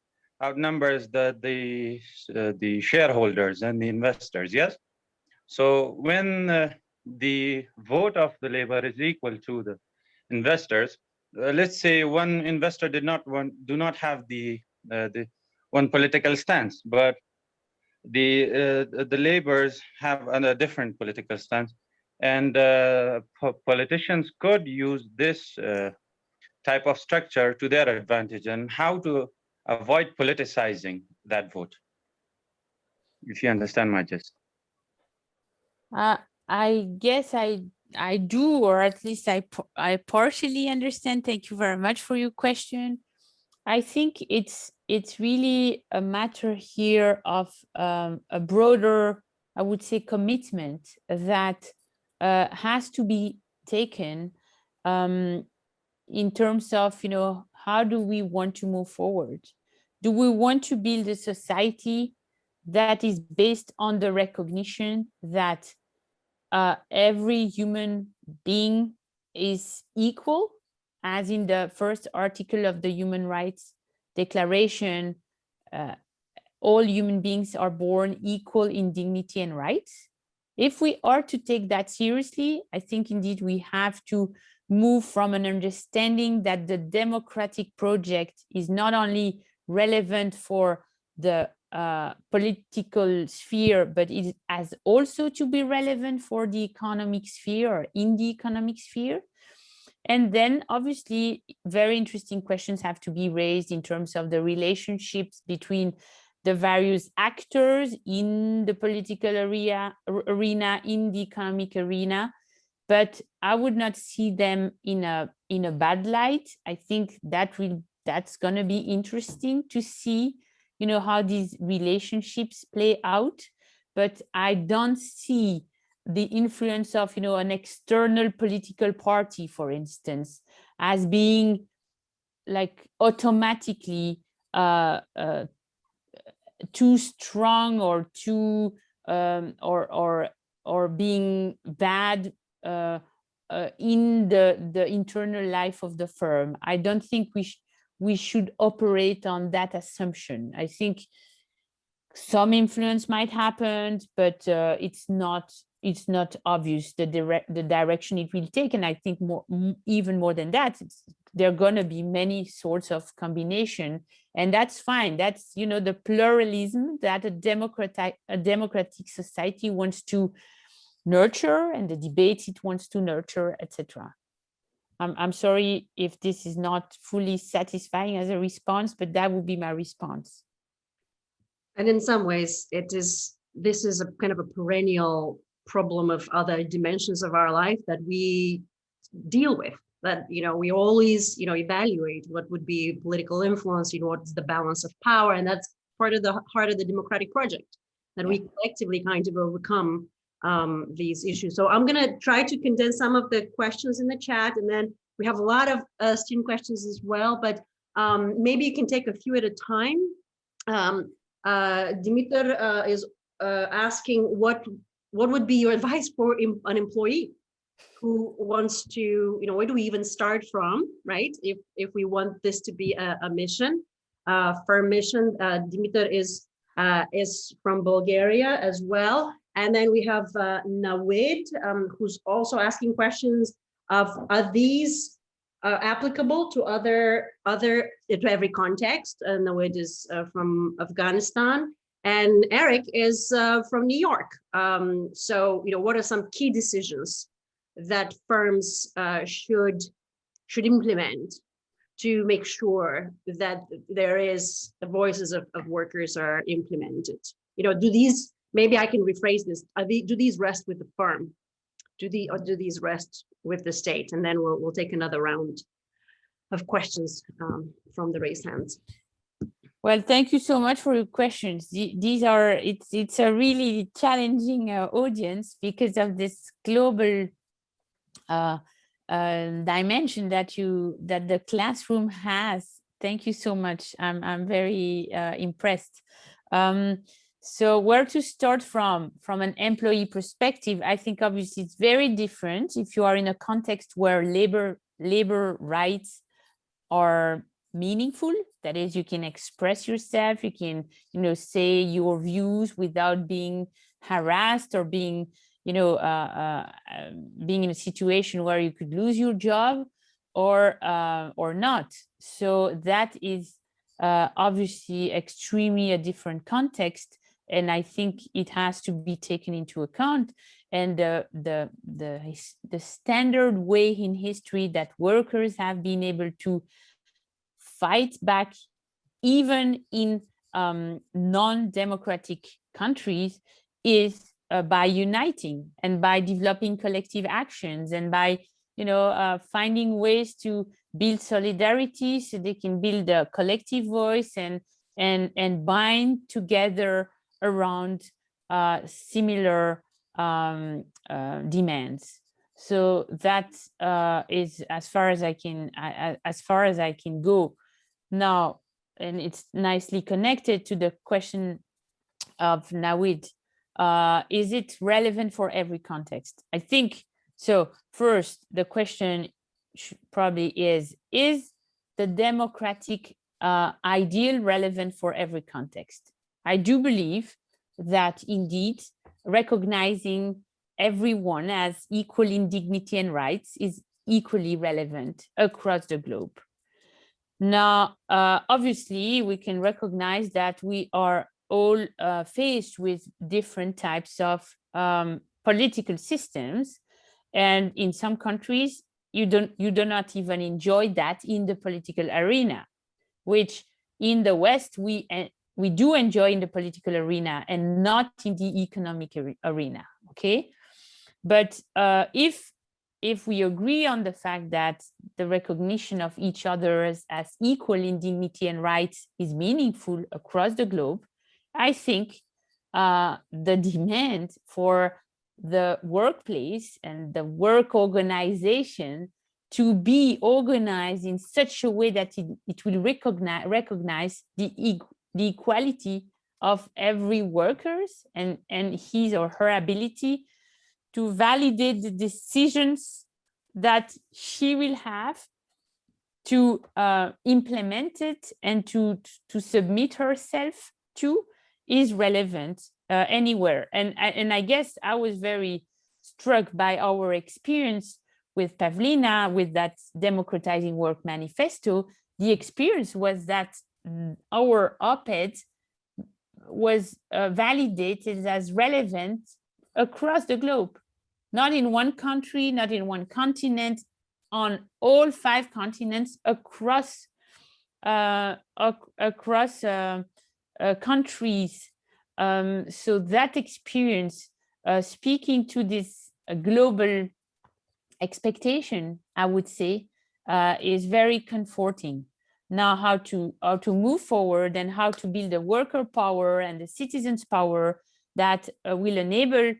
outnumbers the shareholders and the investors, yes? So when the vote of the labor is equal to the investors, let's say one investor do not have the one political stance, but the laborers have a different political stance, and politicians could use this type of structure to their advantage, and how to avoid politicizing that vote, if you understand my gist. I guess I do, or at least I partially understand. Thank you very much for your question. I think it's really a matter here of a broader, I would say, commitment that has to be taken in terms of, how do we want to move forward? Do we want to build a society that is based on the recognition that every human being is equal, as in the first article of the Human Rights Declaration, all human beings are born equal in dignity and rights? If we are to take that seriously, I think indeed we have to move from an understanding that the democratic project is not only relevant for the political sphere, but it has also to be relevant for the economic sphere, or in the economic sphere. And then obviously very interesting questions have to be raised in terms of the relationships between the various actors in the political arena, in the economic arena. But I would not see them in a bad light. I think that's going to be interesting to see, how these relationships play out. But I don't see the influence of, an external political party, for instance, as being like automatically too strong or too or being bad in the internal life of the firm. I don't think we should operate on that assumption. I think some influence might happen, but it's not obvious the direction it will take. And I think even more than that, there are going to be many sorts of combination, and that's fine. That's the pluralism that a democratic society wants to nurture, and the debates it wants to nurture, etc. I'm sorry if this is not fully satisfying as a response, but that would be my response. And in some ways, this is a kind of a perennial problem of other dimensions of our life that we deal with, that, we always, evaluate what would be political influence, what's the balance of power. And that's part of the heart of the democratic project, that we collectively kind of overcome these issues. So I'm going to try to condense some of the questions in the chat, and then we have a lot of student questions as well, but maybe you can take a few at a time. Dimitar is asking what would be your advice for an employee who wants to, you know, where do we even start from, right? If we want this to be a mission, firm mission. Dimitar is from Bulgaria as well. And then we have Nawid, who's also asking questions of, are these applicable to to every context? Nawid is from Afghanistan, and Eric is from New York. So, you know, what are some key decisions that firms should implement to make sure that there is the voices of workers are implemented? You know, do these, maybe I can rephrase this, do these rest with the firm? Or do these rest with the state? And then we'll take another round of questions from the raised hands. Well, thank you so much for your questions. These are, it's a really challenging audience because of this global dimension that the classroom has. Thank you so much. I'm very impressed. So where to start from an employee perspective? I think obviously it's very different if you are in a context where labor rights are meaningful. That is, you can express yourself, you can, you know, say your views without being harassed or being, you know, being in a situation where you could lose your job or not. So that is obviously extremely a different context, and I think it has to be taken into account. And the standard way in history that workers have been able to fight back, even in non-democratic countries, is by uniting and by developing collective actions and by, you know, finding ways to build solidarity so they can build a collective voice and bind together around similar demands. So that is as far as I can go now, and it's nicely connected to the question of Nawid. Is it relevant for every context? I think so. First, the question probably is the democratic ideal relevant for every context? I do believe that indeed recognizing everyone as equal in dignity and rights is equally relevant across the globe. Now, obviously, we can recognize that we are all faced with different types of political systems, and in some countries you do not even enjoy that in the political arena, which in the West we do enjoy in the political arena and not in the economic arena. Okay, but if we agree on the fact that the recognition of each other as equal in dignity and rights is meaningful across the globe, I think the demand for the workplace and the work organization to be organized in such a way that it will recognize the equality of every workers and his or her ability to validate the decisions that she will have, to implement it and to submit herself to, is relevant anywhere. And I guess I was very struck by our experience with Pavlina, with that Democratizing Work Manifesto. The experience was that our op-ed was validated as relevant across the globe, not in one country, not in one continent, on all 5 continents, across countries. So that experience, speaking to this global expectation, I would say, is very comforting. Now, how to move forward and how to build a worker power and the citizens' power that will enable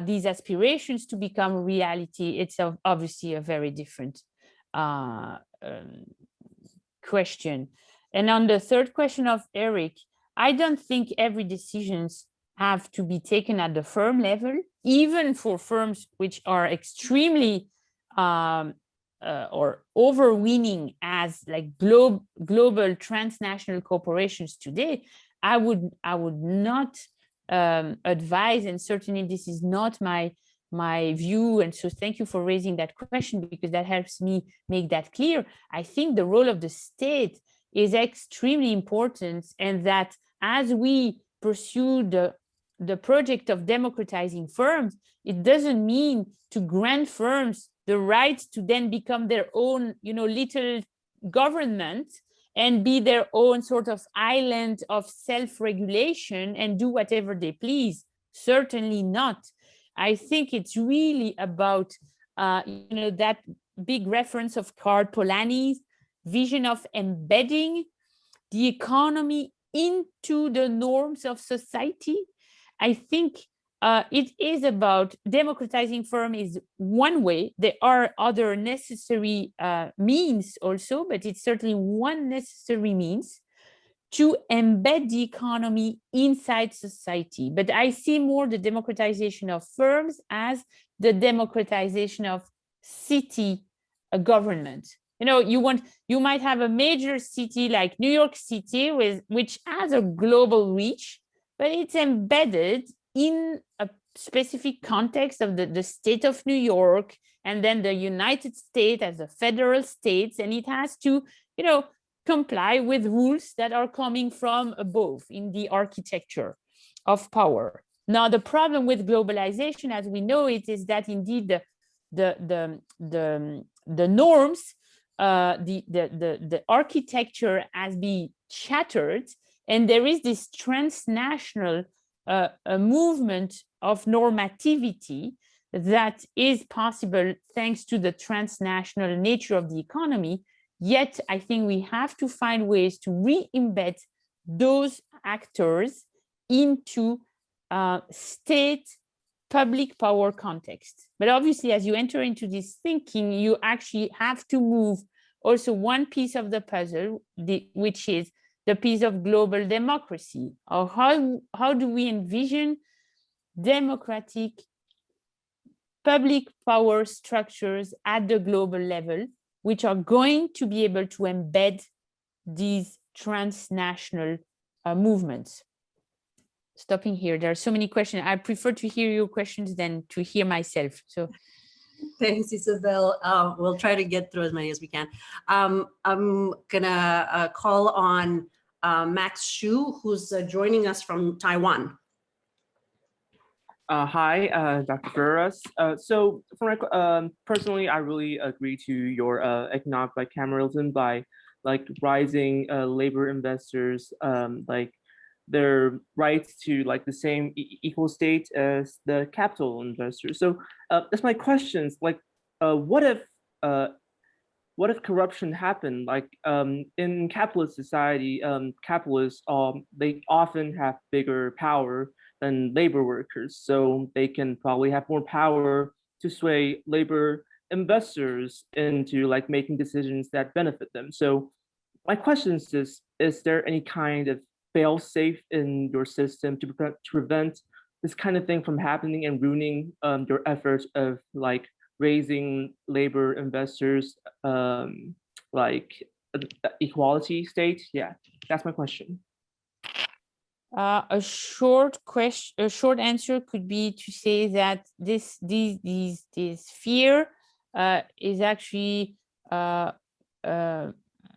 these aspirations to become reality, it's obviously a very different question. And on the third question of Eric, I don't think every decisions have to be taken at the firm level, even for firms which are extremely or overweening as like global transnational corporations today. I would not advise, and certainly this is not my view, and so thank you for raising that question, because that helps me make that clear. I think the role of the state is extremely important, and that as we pursue the project of democratizing firms, it doesn't mean to grant firms the right to then become their own, little government and be their own sort of island of self-regulation and do whatever they please. Certainly not. I think it's really about, that big reference of Karl Polanyi's vision of embedding the economy into the norms of society. I think it is about democratizing firm is one way. There are other necessary means also, but it's certainly one necessary means to embed the economy inside society. But I see more the democratization of firms as the democratization of city government. You might have a major city like New York City, which has a global reach, but it's embedded in a specific context of the state of New York, and then the United States as a federal state, and it has to, comply with rules that are coming from above in the architecture of power. Now, the problem with globalization, as we know it, is that indeed the norms, the architecture has been shattered, and there is this transnational a movement of normativity that is possible thanks to the transnational nature of the economy. Yet I think we have to find ways to re-embed those actors into state public power context. But obviously, as you enter into this thinking, you actually have to move also one piece of the puzzle, which is the piece of global democracy. Or how do we envision democratic public power structures at the global level, which are going to be able to embed these transnational movements? Stopping here, there are so many questions. I prefer to hear your questions than to hear myself. So thanks, Isabelle. We'll try to get through as many as we can. I'm gonna call on Max Xu, who's joining us from Taiwan. Hi, Dr. Ferreras. So personally, I really agree to your economic bicameralism by rising labor investors, their rights to the same equal state as the capital investors. So that's my questions. What if corruption happened? In capitalist society, capitalists they often have bigger power than labor workers, so they can probably have more power to sway labor investors into making decisions that benefit them. So my question is there any kind of fail-safe in your system to prevent this kind of thing from happening and ruining your efforts of raising labor investors equality state? Yeah, that's my question. A short answer could be to say that this fear is actually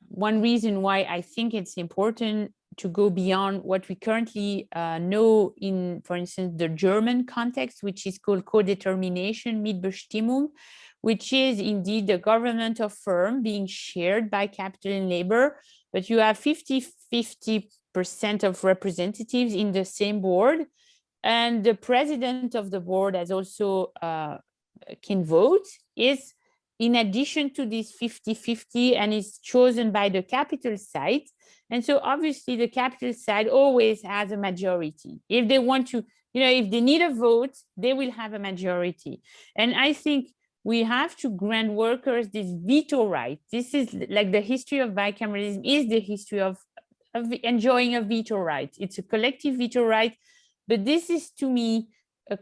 one reason why I think it's important to go beyond what we currently know in, for instance, the German context, which is called co-determination, Mitbestimmung, which is indeed the government of firm being shared by capital and labor, but you have 50% of representatives in the same board, and the president of the board has also can vote, is in addition to this 50-50, and is chosen by the capital side. And so obviously the capital side always has a majority. If they want to You know, if they need a vote, they will have a majority. And I think we have to grant workers this veto right. This is like the history of bicameralism is the history of enjoying a veto right. It's a collective veto right, but this is to me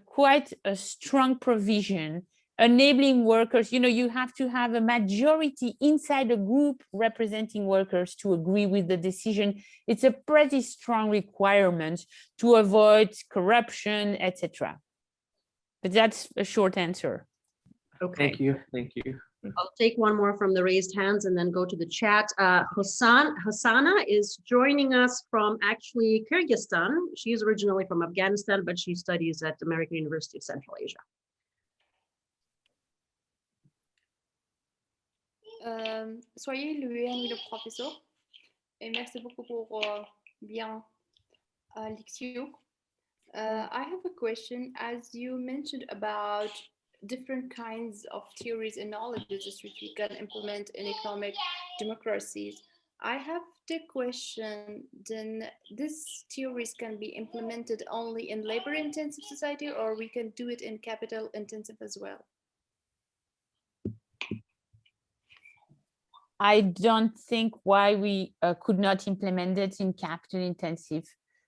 quite a strong provision enabling workers. You know, you have to have a majority inside a group representing workers to agree with the decision. It's a pretty strong requirement to avoid corruption, etc. But that's a short answer. Okay. Thank you. Thank you. I'll take one more from the raised hands and then go to the chat. Hossana is joining us from actually Kyrgyzstan. She is originally from Afghanistan, but she studies at the American University of Central Asia. Soyez le ami le professeur et merci beaucoup pour bien lecture. I have a question. As you mentioned about different kinds of theories and knowledges which we can implement in economic democracies, I have the question, then these theories can be implemented only in labor-intensive society, or we can do it in capital-intensive as well? I don't think why we could not implement it in capital-intensive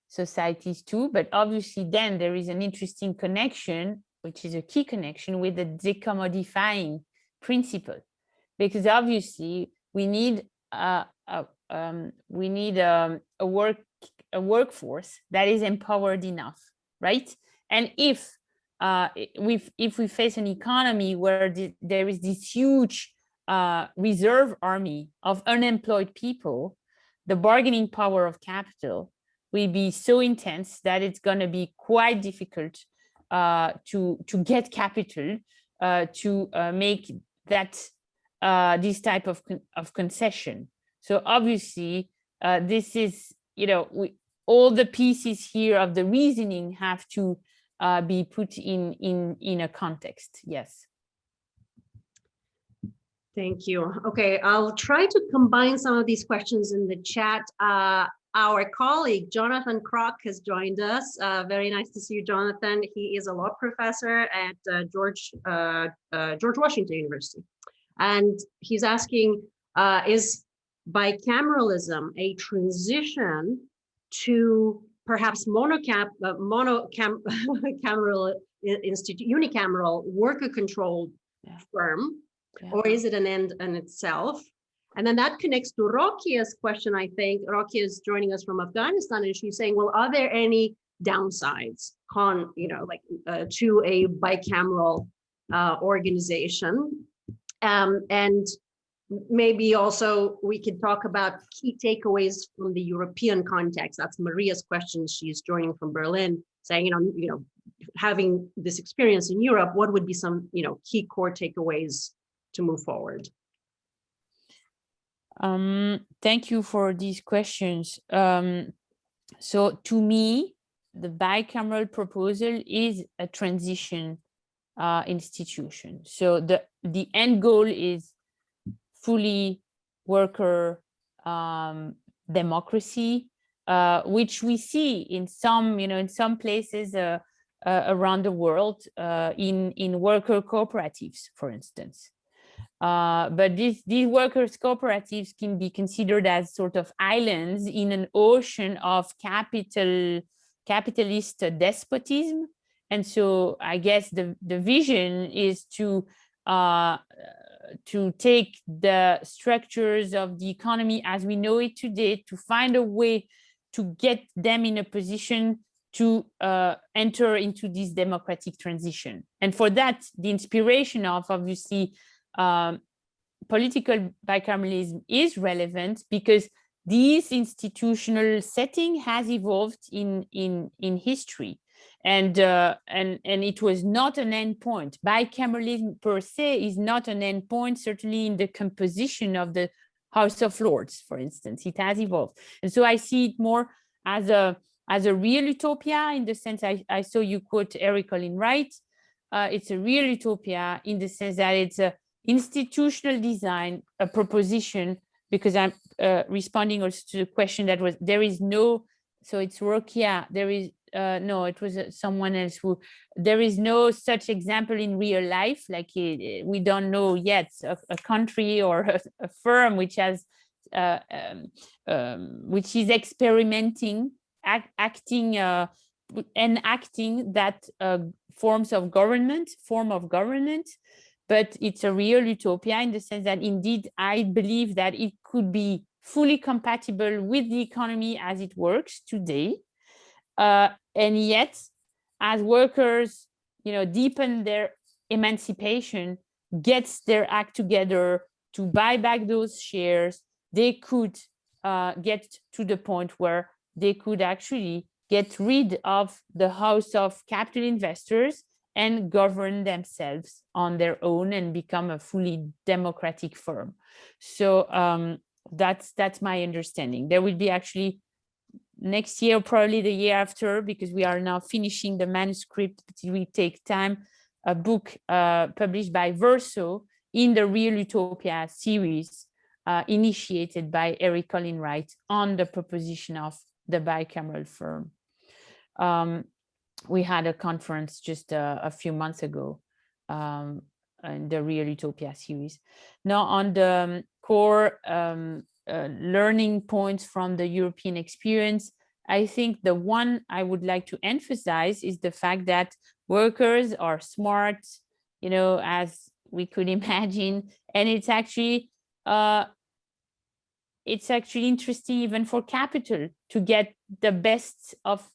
societies too, but obviously then there is an interesting connection, which is a key connection with the decommodifying principle, because obviously we need a workforce that is empowered enough, right? And if we face an economy where there is this huge reserve army of unemployed people, the bargaining power of capital will be so intense that it's going to be quite difficult to get capital to make that this type of concession. So obviously this is, you know, all the pieces here of the reasoning have to be put in a context. Yes. Thank you. Okay, I'll try to combine some of these questions in the chat. Our colleague, Jonathan Kroc, has joined us. Very nice to see you, Jonathan. He is a law professor at George Washington University. And he's asking, is bicameralism a transition to perhaps unicameral worker-controlled firm? Yeah. Or is it an end in itself? And then that connects to Rokia's question, I think. Rokia is joining us from Afghanistan, and she's saying, well, are there any downsides to a bicameral organization? And maybe also we could talk about key takeaways from the European context. That's Maria's question. She's joining from Berlin, saying, having this experience in Europe, what would be some, key core takeaways to move forward? Thank you for these questions. So to me, the bicameral proposal is a transition institution. So the end goal is fully worker democracy, which we see in some places around the world, in worker cooperatives, for instance. But these workers' cooperatives can be considered as sort of islands in an ocean of capitalist despotism. And so I guess the vision is to take the structures of the economy as we know it today, to find a way to get them in a position to enter into this democratic transition. And for that, the inspiration of obviously political bicameralism is relevant, because this institutional setting has evolved in history, and it was not an endpoint. Bicameralism per se is not an endpoint, certainly in the composition of the House of Lords, for instance. It has evolved, and so I see it more as a real utopia, in the sense I saw you quote Eric Olin Wright. It's a real utopia in the sense that it's a institutional design, a proposition, because I'm responding also to the question that was, there is no, so it's Rokia, there is no, it was someone else who, there is no such example in real life. Like we don't know yet a country or a firm which has, which is experimenting, acting that form of government, but it's a real utopia in the sense that indeed, I believe that it could be fully compatible with the economy as it works today. And yet, as workers, deepen their emancipation, gets their act together to buy back those shares, they could get to the point where they could actually get rid of the house of capital investors and govern themselves on their own and become a fully democratic firm. So that's my understanding. There will be actually next year, probably the year after, because we are now finishing the manuscript, but it will take time, a book published by Verso in the Real Utopia series, initiated by Eric Colin Wright on the proposition of the bicameral firm. We had a conference just a few months ago in the Real Utopia series. Now, on the core learning points from the European experience, I think the one I would like to emphasize is the fact that workers are smart, as we could imagine, and it's actually interesting even for capital to get the best of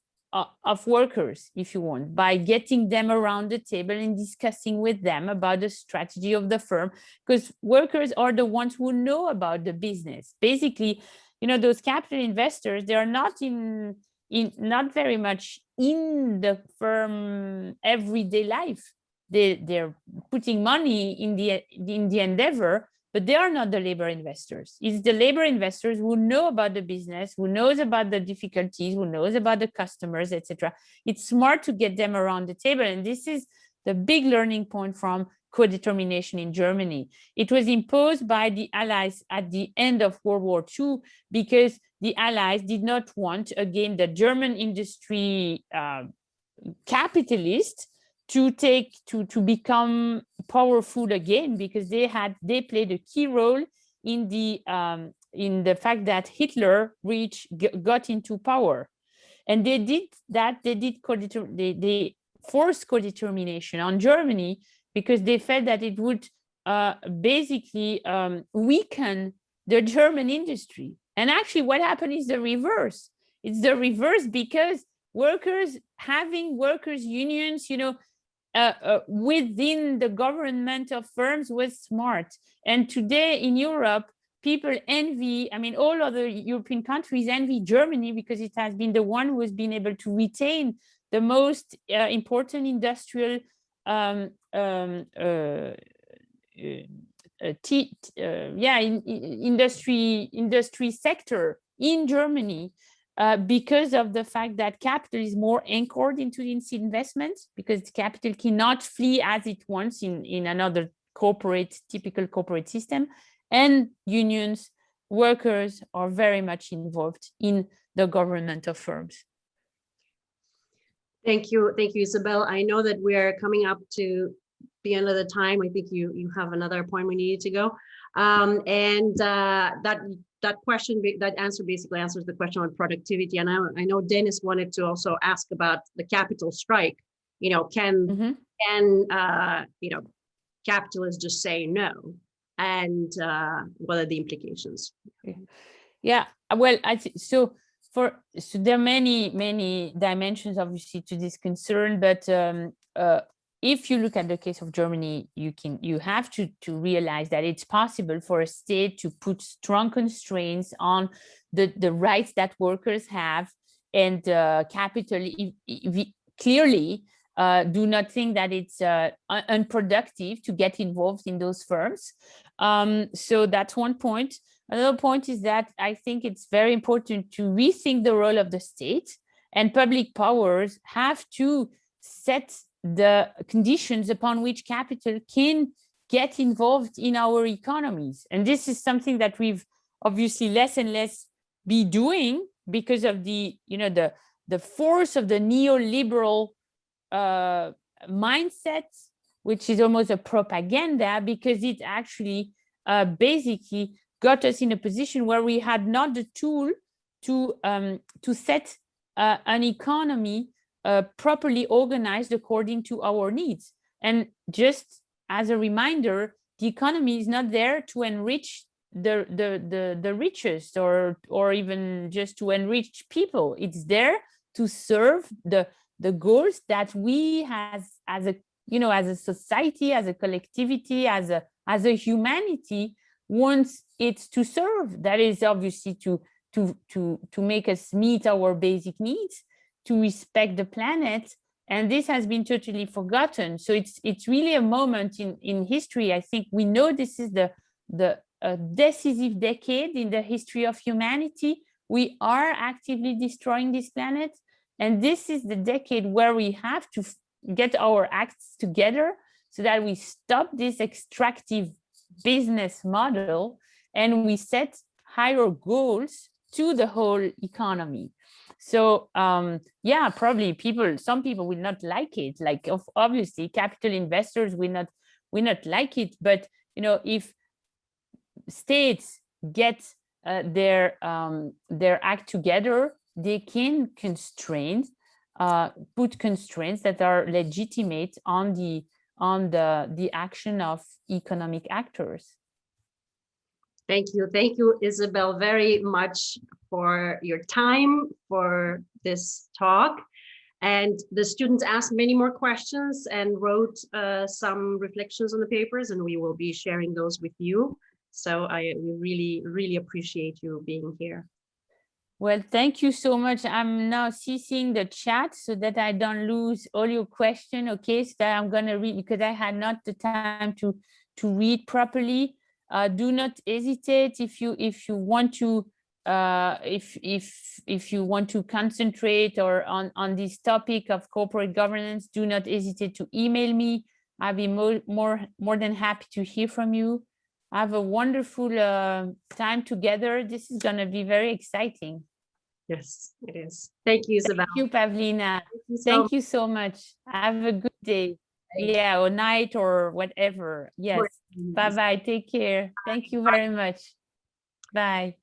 workers, if you want, by getting them around the table and discussing with them about the strategy of the firm, because workers are the ones who know about the business. Basically, those capital investors, they are not not very much in the firm everyday life. They're putting money in the endeavor, but they are not the labor investors. It's the labor investors who know about the business, who knows about the difficulties, who knows about the customers, etc. It's smart to get them around the table. And this is the big learning point from co-determination in Germany. It was imposed by the Allies at the end of World War II because the Allies did not want, again, the German industry capitalists to become powerful again, because they played a key role in the fact that Hitler got into power, and they did that. They forced co-determination on Germany because they felt that it would basically weaken the German industry. And actually, what happened is the reverse. It's the reverse, because having workers unions, within the government of firms was smart. And today in Europe, people envy, all other European countries envy Germany because it has been the one who has been able to retain the most important industrial industry sector in Germany. Because of the fact that capital is more anchored into its investments, because capital cannot flee as it wants in another typical corporate system, and unions, workers are very much involved in the government of firms. Thank you, Isabelle. I know that we are coming up to the end of the time. I think you have another appointment you need to go, and that answer basically answers the question on productivity. And I know Dennis wanted to also ask about the capital strike. Can capitalists just say no, and what are the implications? Yeah, well, so there are many dimensions, obviously, to this concern, but if you look at the case of Germany, you have to realize that it's possible for a state to put strong constraints on the rights that workers have, and capital clearly do not think that it's unproductive to get involved in those firms. So that's one point. Another point is that I think it's very important to rethink the role of the state, and public powers have to set the conditions upon which capital can get involved in our economies. And this is something that we've obviously less and less be doing because of the the force of the neoliberal mindset, which is almost a propaganda, because it actually basically got us in a position where we had not the tool to set an economy properly organized according to our needs. And just as a reminder, the economy is not there to enrich the richest or even just to enrich people. It's there to serve the goals that we as a society, as a collectivity, as a humanity wants it to serve. That is obviously to make us meet our basic needs, to respect the planet. And this has been totally forgotten. So it's really a moment in history. I think we know this is the decisive decade in the history of humanity. We are actively destroying this planet. And this is the decade where we have to get our acts together so that we stop this extractive business model and we set higher goals to the whole economy. So yeah, probably some people will not like it. Like obviously capital investors will not like it. But if states get their act together, they can put constraints that are legitimate on the action of economic actors. Thank you, Isabelle, very much for your time for this talk. And the students asked many more questions and wrote some reflections on the papers, and we will be sharing those with you. So I really, really appreciate you being here. Well, thank you so much. I'm now ceasing the chat so that I don't lose all your questions. Okay, so that I'm going to read because I had not the time to read properly. Do not hesitate if you want to if you want to concentrate or on this topic of corporate governance. Do not hesitate to email me. I'll be more than happy to hear from you. Have a wonderful time together. This is going to be very exciting. Yes, it is. Thank you, Isabelle. Thank you, Pavlina. Thank you so much. Have a good day. Yeah, or night or whatever. Yes. Bye-bye. Take care. Thank you very much. Bye.